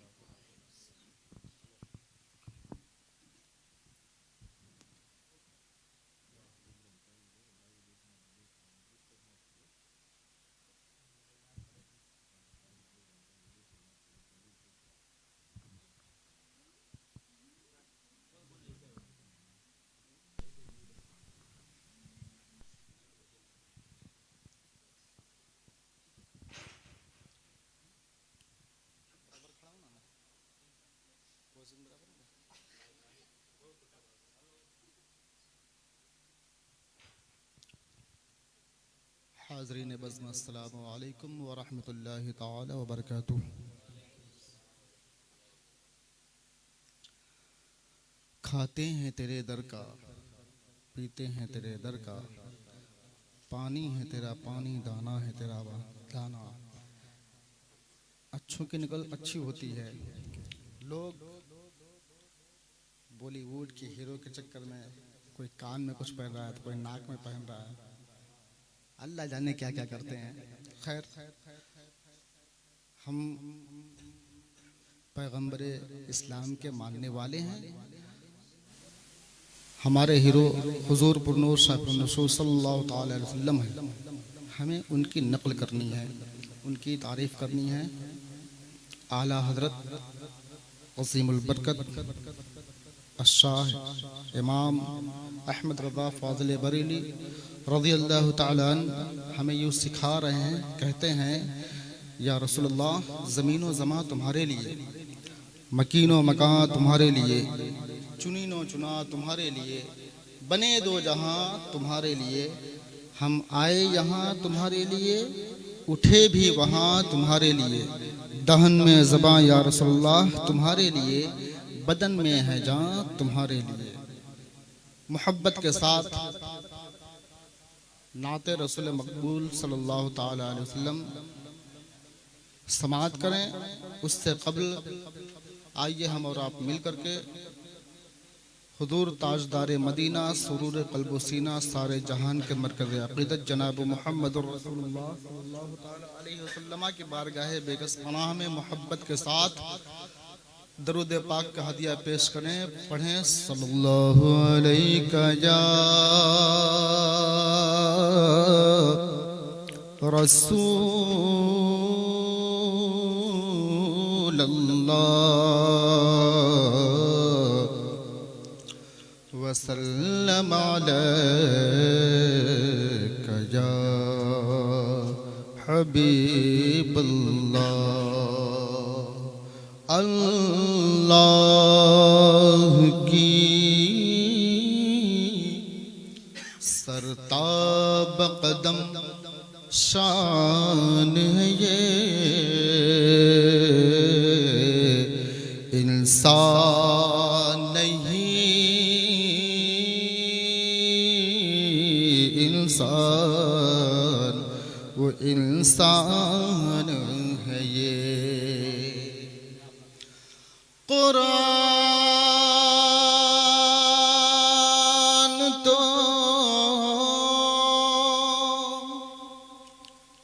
हाज़रीन बज़्म अस्सलामु अलैकुम व रहमतुल्लाहि ताला व बरकातुहू। खाते हैं तेरे दर का, पीते हैं तेरे दर का, पानी है तेरा पानी, दाना है तेरा दाना। अच्छों की निकल अच्छी होती है। लोग बॉलीवुड के हीरो के चक्कर में कोई कान में कुछ पहन रहा है तो कोई नाक में पहन रहा है, अल्लाह जाने क्या क्या करते हैं। खैर, हम पैगंबर इस्लाम के मानने वाले हैं। हमारे हीरो हुजूर पुरनूर रसूल सल्लल्लाहु ताला अलैहि वसल्लम है। हमें उनकी नक़ल करनी है, उनकी तारीफ़ करनी है। आला हज़रत अज़ीमुल बरकत शाह इमाम अहमद रज़ा फ़ाज़िल बरेली रज़ियल्लाहु ताला अन्हु हमें यूँ सिखा रहे हैं, कहते हैं या रसूलुल्लाह ज़मीन व ज़मा तुम्हारे लिए, मकीन व मकान तुम्हारे लिए, चुनीन व चुना तुम्हारे लिए, बने दो जहां तुम्हारे लिए, हम आए यहाँ तुम्हारे लिए, उठे भी वहाँ तुम्हारे लिए, दहन में ज़बां या रसूलुल्लाह तुम्हारे लिए, बदन में है जान तुम्हारे लिए। मोहब्बत के साथ नाते रसूल मकबूल सल्लल्लाहु ताला अलैहि वसल्लम समाअत करें। उससे कबल आइए हम और आप मिल करके हुजूर ताजदार मदीना सुरूर क़ल्ब व सीना सारे जहान के मरकज़ अक़ीदत जनाब मुहम्मदुर रसूलुल्लाह सल्लल्लाहु ताला अलैहि वसल्लम की बारगाह बेगस पनाह में मोहब्बत के साथ दरूद पाक का हदिया पेश करें। पढ़ें सल्लल्लाहु अलैका या रसूलल्लाह वसल्लम अलैका या हबीबल्लाह। अल्लाह की सरताब कदम शान है ये, इंसान नहीं इंसान, वो इंसान है ये। कुरान तो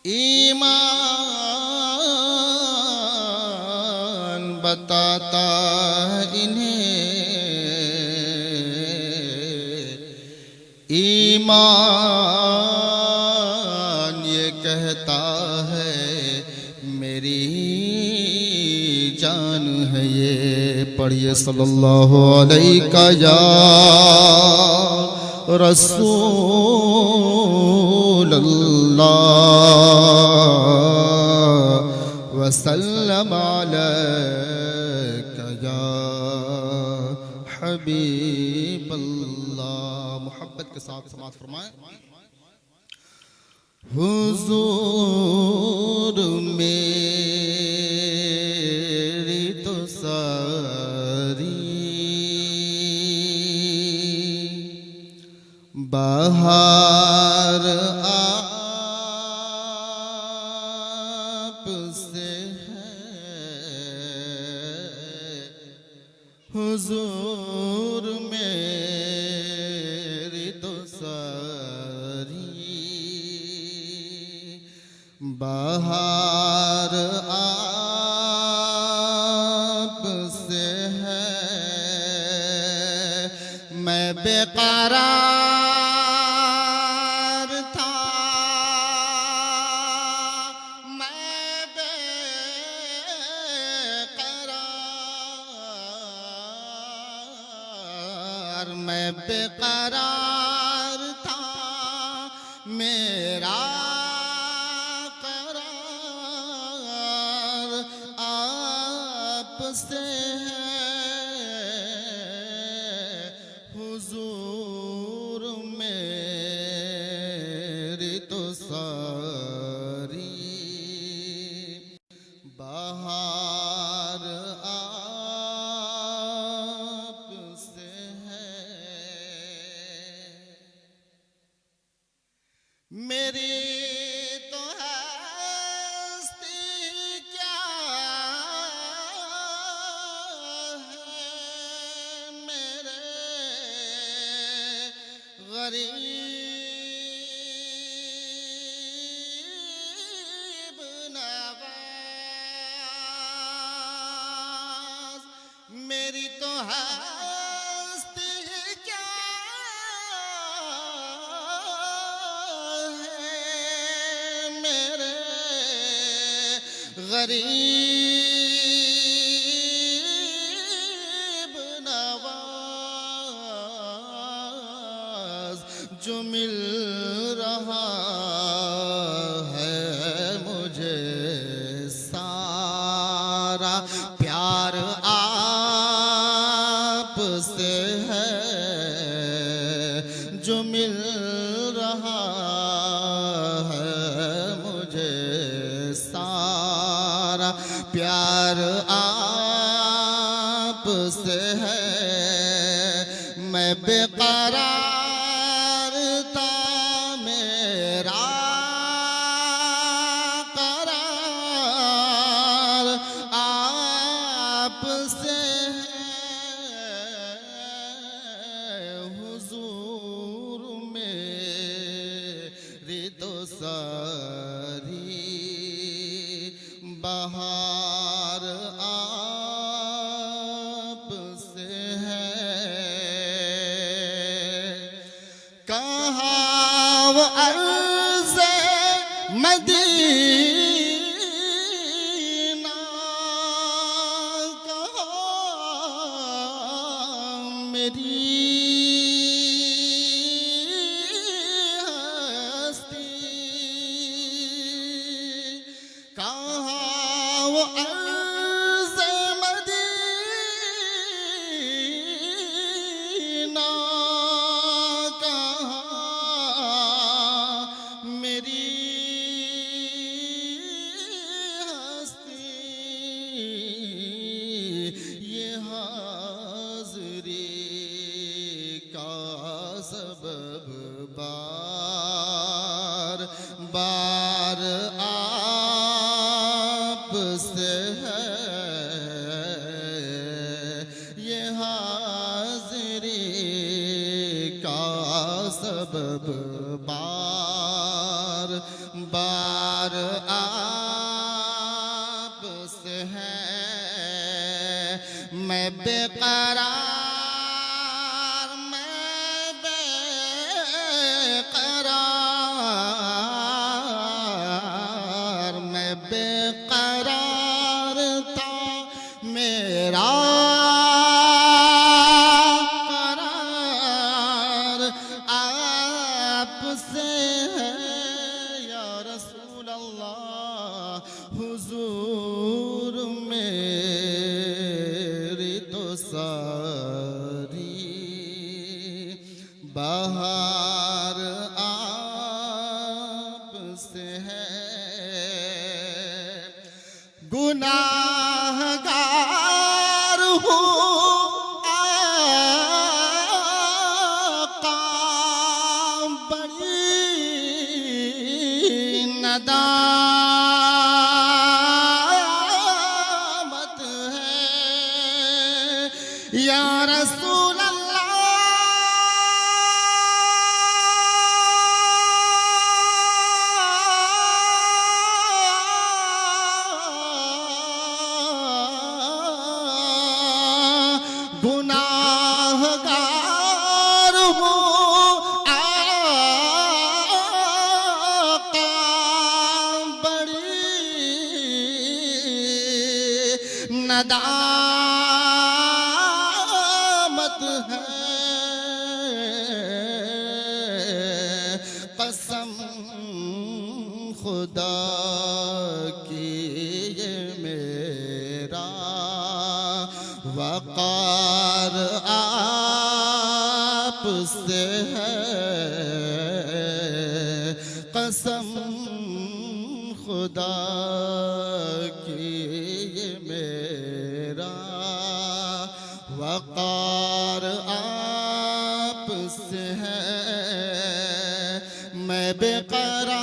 ईमान बताता इन्हें, ईमान ये कहता है मेरी जान है ये। पढ़िए सल्लल्लाहु अलैका या रसूलल्लाह वसल्लम अलैका या हबीबल्लाह। मोहब्बत के साथ समाअत फरमाएं। हुजूर मेरी तो सारी बहार आप से है, हुजूर मेरी तो सारी बहार आप से है। मैं बेकरार था, मैं बेकरार, मैं बेकरार था, मेरा करार आपसे है, हुजूर मेरी तो सारी बहार आपसे है। मेरी तो हस्ती क्या है, मेरे गरीब नवाज। मेरी तो हस्ती क्या है, मेरे गरीब नवाज। जो मिल रहा है मुझे सारा प्यार आप से है जो मिल रहा है मुझे सारा प्यार आप से है मैं बेकरार था मेरा करार आप से है हुजूर मेरी तो सारी बहार आप से है कहाँ वो अर्ज़े मदीना कहाँ मेरी हस्ती कहाँ वो अर्ज़े मदीना कहाँ मेरी हस्ती ये हाज़री का सबब बार बार आप से है ये हाज़री का सबब बार बार आप से है मैं बेकरार मैं बेकरार था मेरा करार आप से है या रसूल अल्लाह हुजूर मेरी तो सारी बहार आप से है गुनाहगार हूँ आका बड़ी नदामत है या रसूल गुनाहगार हूँ आका बड़ी नदामत है कसम खुदा की ये मेरा वक़ार आप से है कसम खुदा की ये मेरा वक़ार आप से है मैं बेकरार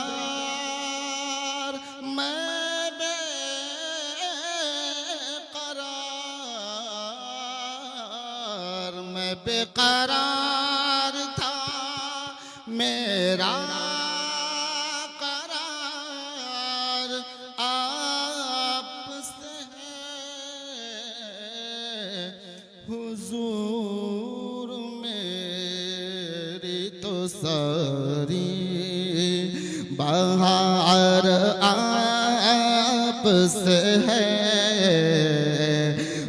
मैं बेकरार था मेरा करार आप से है हुजूर मेरी तो सारी बहार आप से है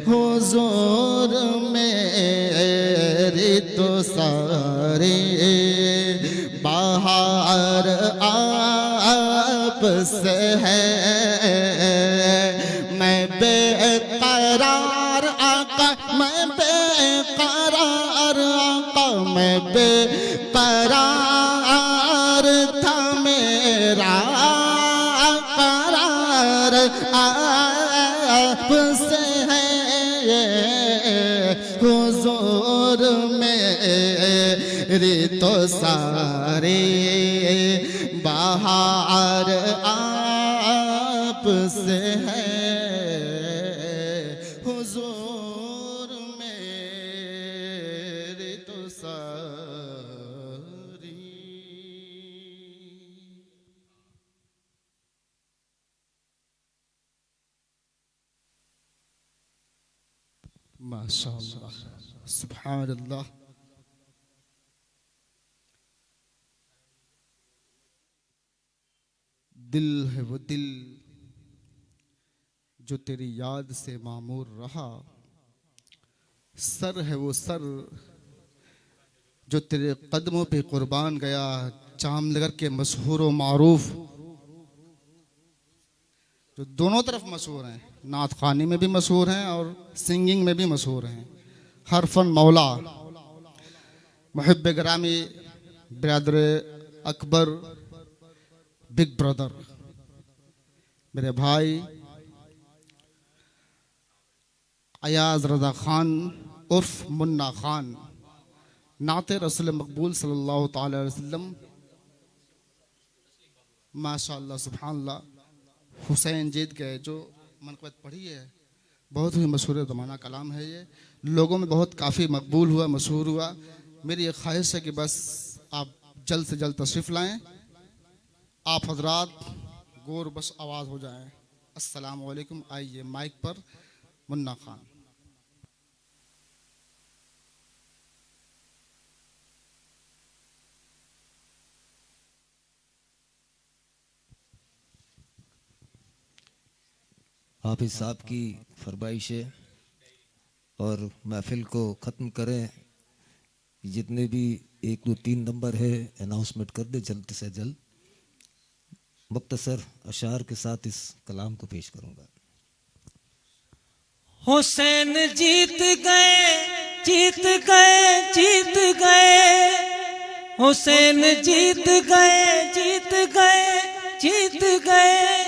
हुजूर मेरी तो सारी बहार प्यार आपसे है, मैं बेकरार आका, मैं बेकरार आका, मैं बेकरार था मेरा करार आपसे है, हुजूर मेरी तो सारे बहार आपसे है, हुजूर मेरी तो सारी। माशाअल्लाह, सुभानअल्लाह। दिल है वो दिल जो तेरी याद से मामूर रहा, सर है वो सर जो तेरे कदमों पे कुर्बान गया, जामनगर के मशहूर व मारूफ जो दोनों तरफ मशहूर हैं, नात खानी में भी मशहूर हैं और सिंगिंग में भी मशहूर हैं, हरफन मौला मुहिब ग्रामी बिरादर अकबर बिग ब्रदर मेरे भाई अयाज रजा खान उर्फ मुन्ना खान, नाते रसूल मकबूल सल्लल्लाहु ताला अलैहि वसल्लम, माशाअल्लाह सुभानअल्लाह। हुसैन जीत गए जो मनक़बत पढ़ी है, बहुत ही मशहूर ज़माना कलाम है ये, लोगों में बहुत काफ़ी मकबूल हुआ, मशहूर हुआ। मेरी ये ख्वाहिश है कि बस आप जल्द से जल्द तशरीफ़ लाएं, आप हजरात गौर बस आवाज़ हो जाएं। अस्सलामु अलैकुम। आइए माइक पर मुन्ना खान। हाफिज साहब की फरमाइश है और महफिल को ख़त्म करें। जितने भी 1, 2, 3 नंबर है अनाउंसमेंट कर दे जल्द से जल्द। मुख्तसर अशार के साथ इस कलाम को पेश करूंगा। हुसैन जीत गए, जीत गए, जीत गए, हुसैन जीत गए, जीत गए, जीत गए,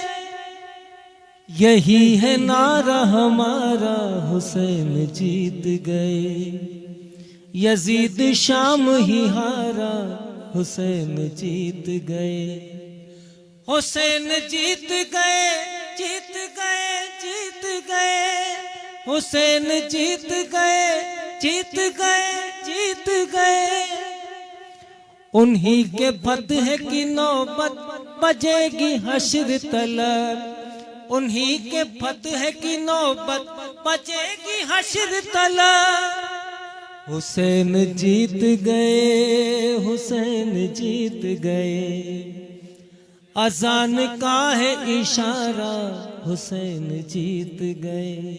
यही है नारा हमारा, हुसैन जीत गए। यजीद शाम ही हारा, हुसैन जीत गए। हुसैन जीत गए, जीत गए, जीत गए, हुसैन जीत गए, जीत गए, जीत गए, उन्हीं के फतह की नौबत बजेगी हश्र तलब, उन्हीं के फतह की नौबत बजेगी हश्र तलब। हुसैन जीत गए, हुसैन जीत गए, अजान का है इशारा, हुसैन जीत गए।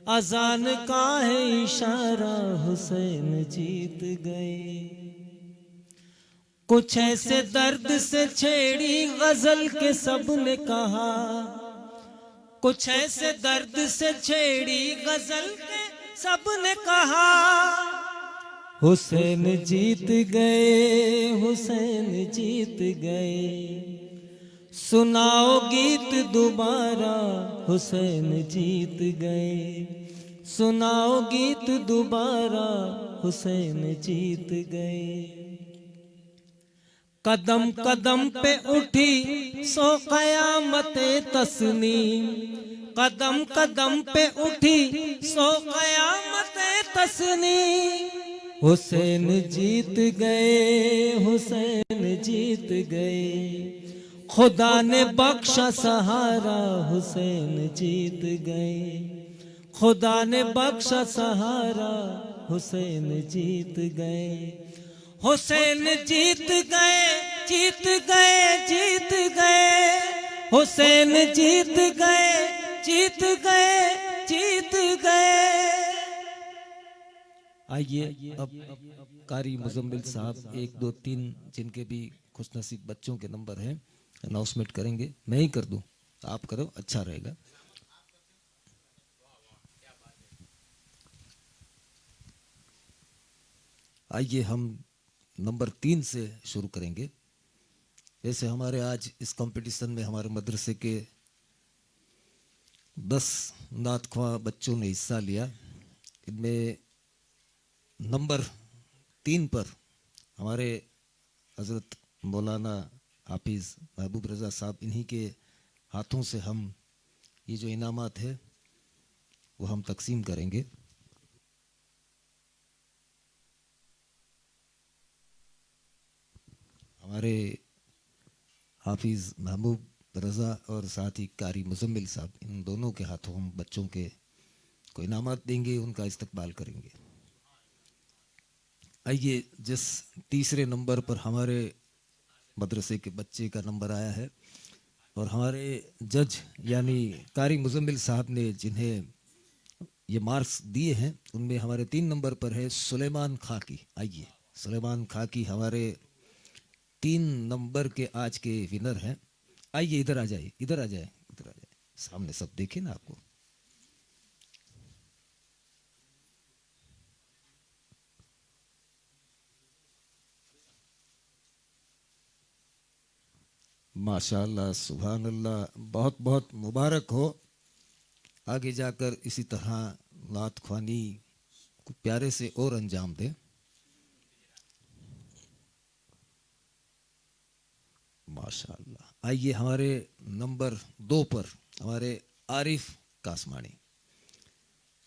अजान का है इशारा, हुसैन जीत गए। कुछ ऐसे दर्द से छेड़ी गजल के सब ने कहा, कुछ ऐसे दर्द से छेड़ी गजल के सब ने कहा, हुसैन जीत गए, हुसैन जीत गए। सुनाओ गीत दोबारा, हुसैन जीत गए। सुनाओ गीत दोबारा, हुसैन जीत गए। कदम कदम पे उठी सो कयामते तस्नीम, कदम कदम पे उठी सो कयामते तस्नीम। हुसैन जीत गए, हुसैन जीत गए। खुदा ने बख्शा सहारा, हुसैन जीत गए। खुदा ने बख्शा सहारा, हुसैन जीत गए। हुसैन जीत गए, जीत गए, जीत गए, हुसैन जीत गए, जीत गए, जीत गए। आइए अब कारी मुजम्मिल साहब 1, 2, 3 जिनके भी खुशनसीब बच्चों के नंबर हैं, अनाउंसमेंट करेंगे। मैं ही कर दूं, आप करो, अच्छा रहेगा। आइए हम नंबर 3 से शुरू करेंगे। वैसे हमारे आज इस कंपटीशन में हमारे मदरसे के 10 नात ख्वां बच्चों ने हिस्सा लिया। इनमें नंबर 3 पर हमारे हज़रत मौलाना हाफिज़ महबूब रज़ा साहब, इन्हीं के हाथों से हम ये जो इनामात है वो हम तकसीम करेंगे। हमारे हाफिज़ महबूब रज़ा और साथ ही कारी मुजम्मिल साहब, इन दोनों के हाथों हम बच्चों के को इनामात देंगे, उनका इस्तकबाल करेंगे। आइए, जिस तीसरे नंबर पर हमारे मदरसे के बच्चे का नंबर आया है और हमारे जज यानी कारी मुजम्मिल साहब ने जिन्हें ये मार्क्स दिए हैं, उनमें हमारे 3 नंबर पर है सुलेमान खाकी। आइए, सुलेमान खाकी हमारे 3 नंबर के आज के विनर हैं। आइए, इधर आ जाइए, इधर आ जाए, इधर आ जाए, सामने सब देखे ना आपको। माशाअल्लाह, सुभान अल्लाह, बहुत बहुत मुबारक हो। आगे जाकर इसी तरह नात ख्वानी को प्यारे से और अंजाम दें। माशाअल्लाह। आइए हमारे नंबर 2 पर हमारे आरिफ कासमानी,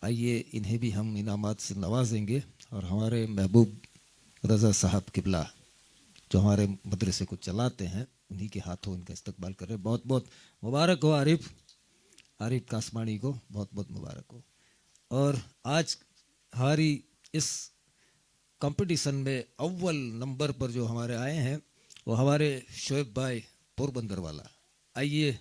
आइए इन्हें भी हम इनामात से नवाजेंगे। और हमारे महबूब रज़ा साहब किबला जो हमारे मदरसे को चलाते हैं, उन्हीं के हाथों इनका इस्तकबाल कर रहे हैं। बहुत बहुत मुबारक हो आरिफ कासमानी को, बहुत बहुत मुबारक हो। और आज हमारी इस कंपटीशन में अव्वल नंबर पर जो हमारे आए हैं वो हमारे शोएब भाई पोरबंदर वाला। आइए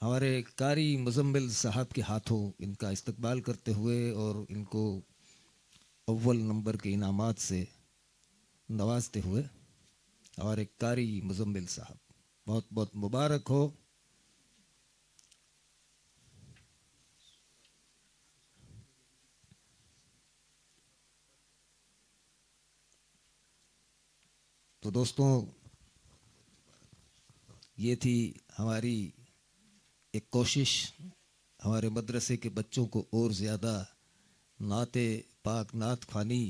हमारे कारी मुजम्मिल साहब के हाथों इनका इस्तकबाल करते हुए और इनको अव्वल नंबर के इनामात से नवाजते हुए हमारे कारी मुजम्मिल साहब, बहुत बहुत मुबारक हो। तो दोस्तों, ये थी हमारी एक कोशिश हमारे मदरसे के बच्चों को और ज़्यादा नाते पाक नात ख़ानी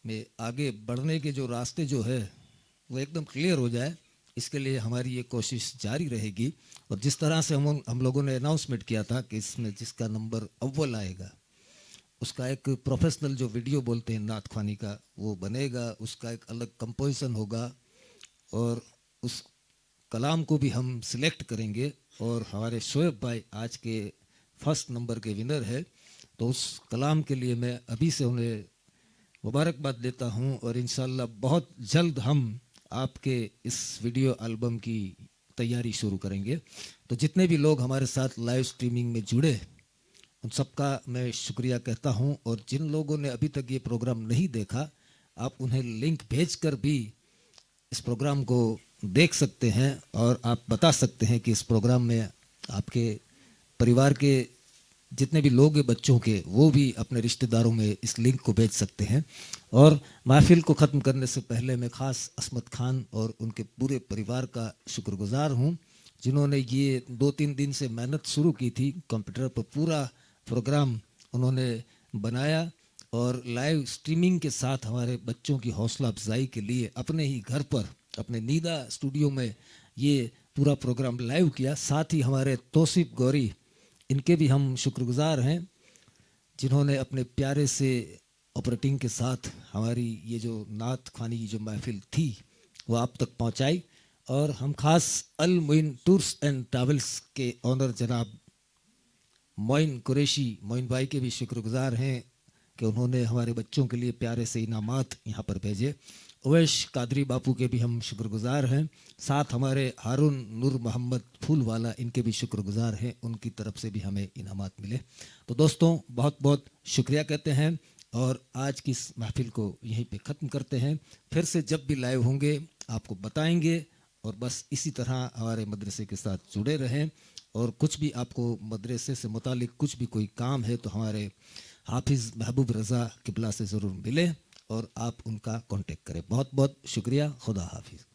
में आगे बढ़ने के जो रास्ते जो है वो एकदम क्लियर हो जाए, इसके लिए हमारी ये कोशिश जारी रहेगी। और जिस तरह से हम लोगों ने अनाउंसमेंट किया था कि इसमें जिसका नंबर अव्वल आएगा उसका एक प्रोफेशनल जो वीडियो बोलते हैं नात ख़ानी का वो बनेगा, उसका एक अलग कंपोजिशन होगा और उस कलाम को भी हम सिलेक्ट करेंगे। और हमारे शोएब भाई आज के फर्स्ट नंबर के विनर है, तो उस कलाम के लिए मैं अभी से उन्हें मुबारकबाद देता हूं। और इंशाल्लाह बहुत जल्द हम आपके इस वीडियो एल्बम की तैयारी शुरू करेंगे। तो जितने भी लोग हमारे साथ लाइव स्ट्रीमिंग में जुड़े उन सबका मैं शुक्रिया कहता हूं। और जिन लोगों ने अभी तक ये प्रोग्राम नहीं देखा, आप उन्हें लिंक भेजकर भी इस प्रोग्राम को देख सकते हैं और आप बता सकते हैं कि इस प्रोग्राम में आपके परिवार के जितने भी लोग हैं बच्चों के, वो भी अपने रिश्तेदारों में इस लिंक को भेज सकते हैं। और महफिल को ख़त्म करने से पहले मैं ख़ास असमत खान और उनके पूरे परिवार का शुक्रगुजार हूं, जिन्होंने ये 2-3 दिन से मेहनत शुरू की थी। कंप्यूटर पर पूरा प्रोग्राम उन्होंने बनाया और लाइव स्ट्रीमिंग के साथ हमारे बच्चों की हौसला अफजाई के लिए अपने ही घर पर अपने नीदा स्टूडियो में ये पूरा प्रोग्राम लाइव किया। साथ ही हमारे तौसीफ गौरी, इनके भी हम शुक्रगुजार हैं, जिन्होंने अपने प्यारे से ऑपरेटिंग के साथ हमारी ये जो नात ख़ानी जो महफिल थी वो आप तक पहुंचाई। और हम ख़ास अल मोइन टूर्स एंड ट्रैवल्स के ऑनर जनाब मोइन कुरैशी, मोइन भाई के भी शुक्रगुजार हैं कि उन्होंने हमारे बच्चों के लिए प्यारे से इनामात यहाँ पर भेजे। उवैश कादरी बापू के भी हम शुक्रगुजार हैं। साथ हमारे हारून नूर मोहम्मद फूल वाला, इनके भी शुक्रगुजार हैं, उनकी तरफ से भी हमें इनामात मिले। तो दोस्तों बहुत बहुत शुक्रिया कहते हैं और आज की इस महफिल को यहीं पे ख़त्म करते हैं। फिर से जब भी लाइव होंगे आपको बताएंगे। और बस इसी तरह हमारे मदरसे के साथ जुड़े रहें। और कुछ भी आपको मदरसे से मुतालिक कुछ भी कोई काम है तो हमारे हाफिज़ महबूब रज़ा किबला से ज़रूर मिले और आप उनका कांटेक्ट करें। बहुत बहुत शुक्रिया। खुदा हाफिज़।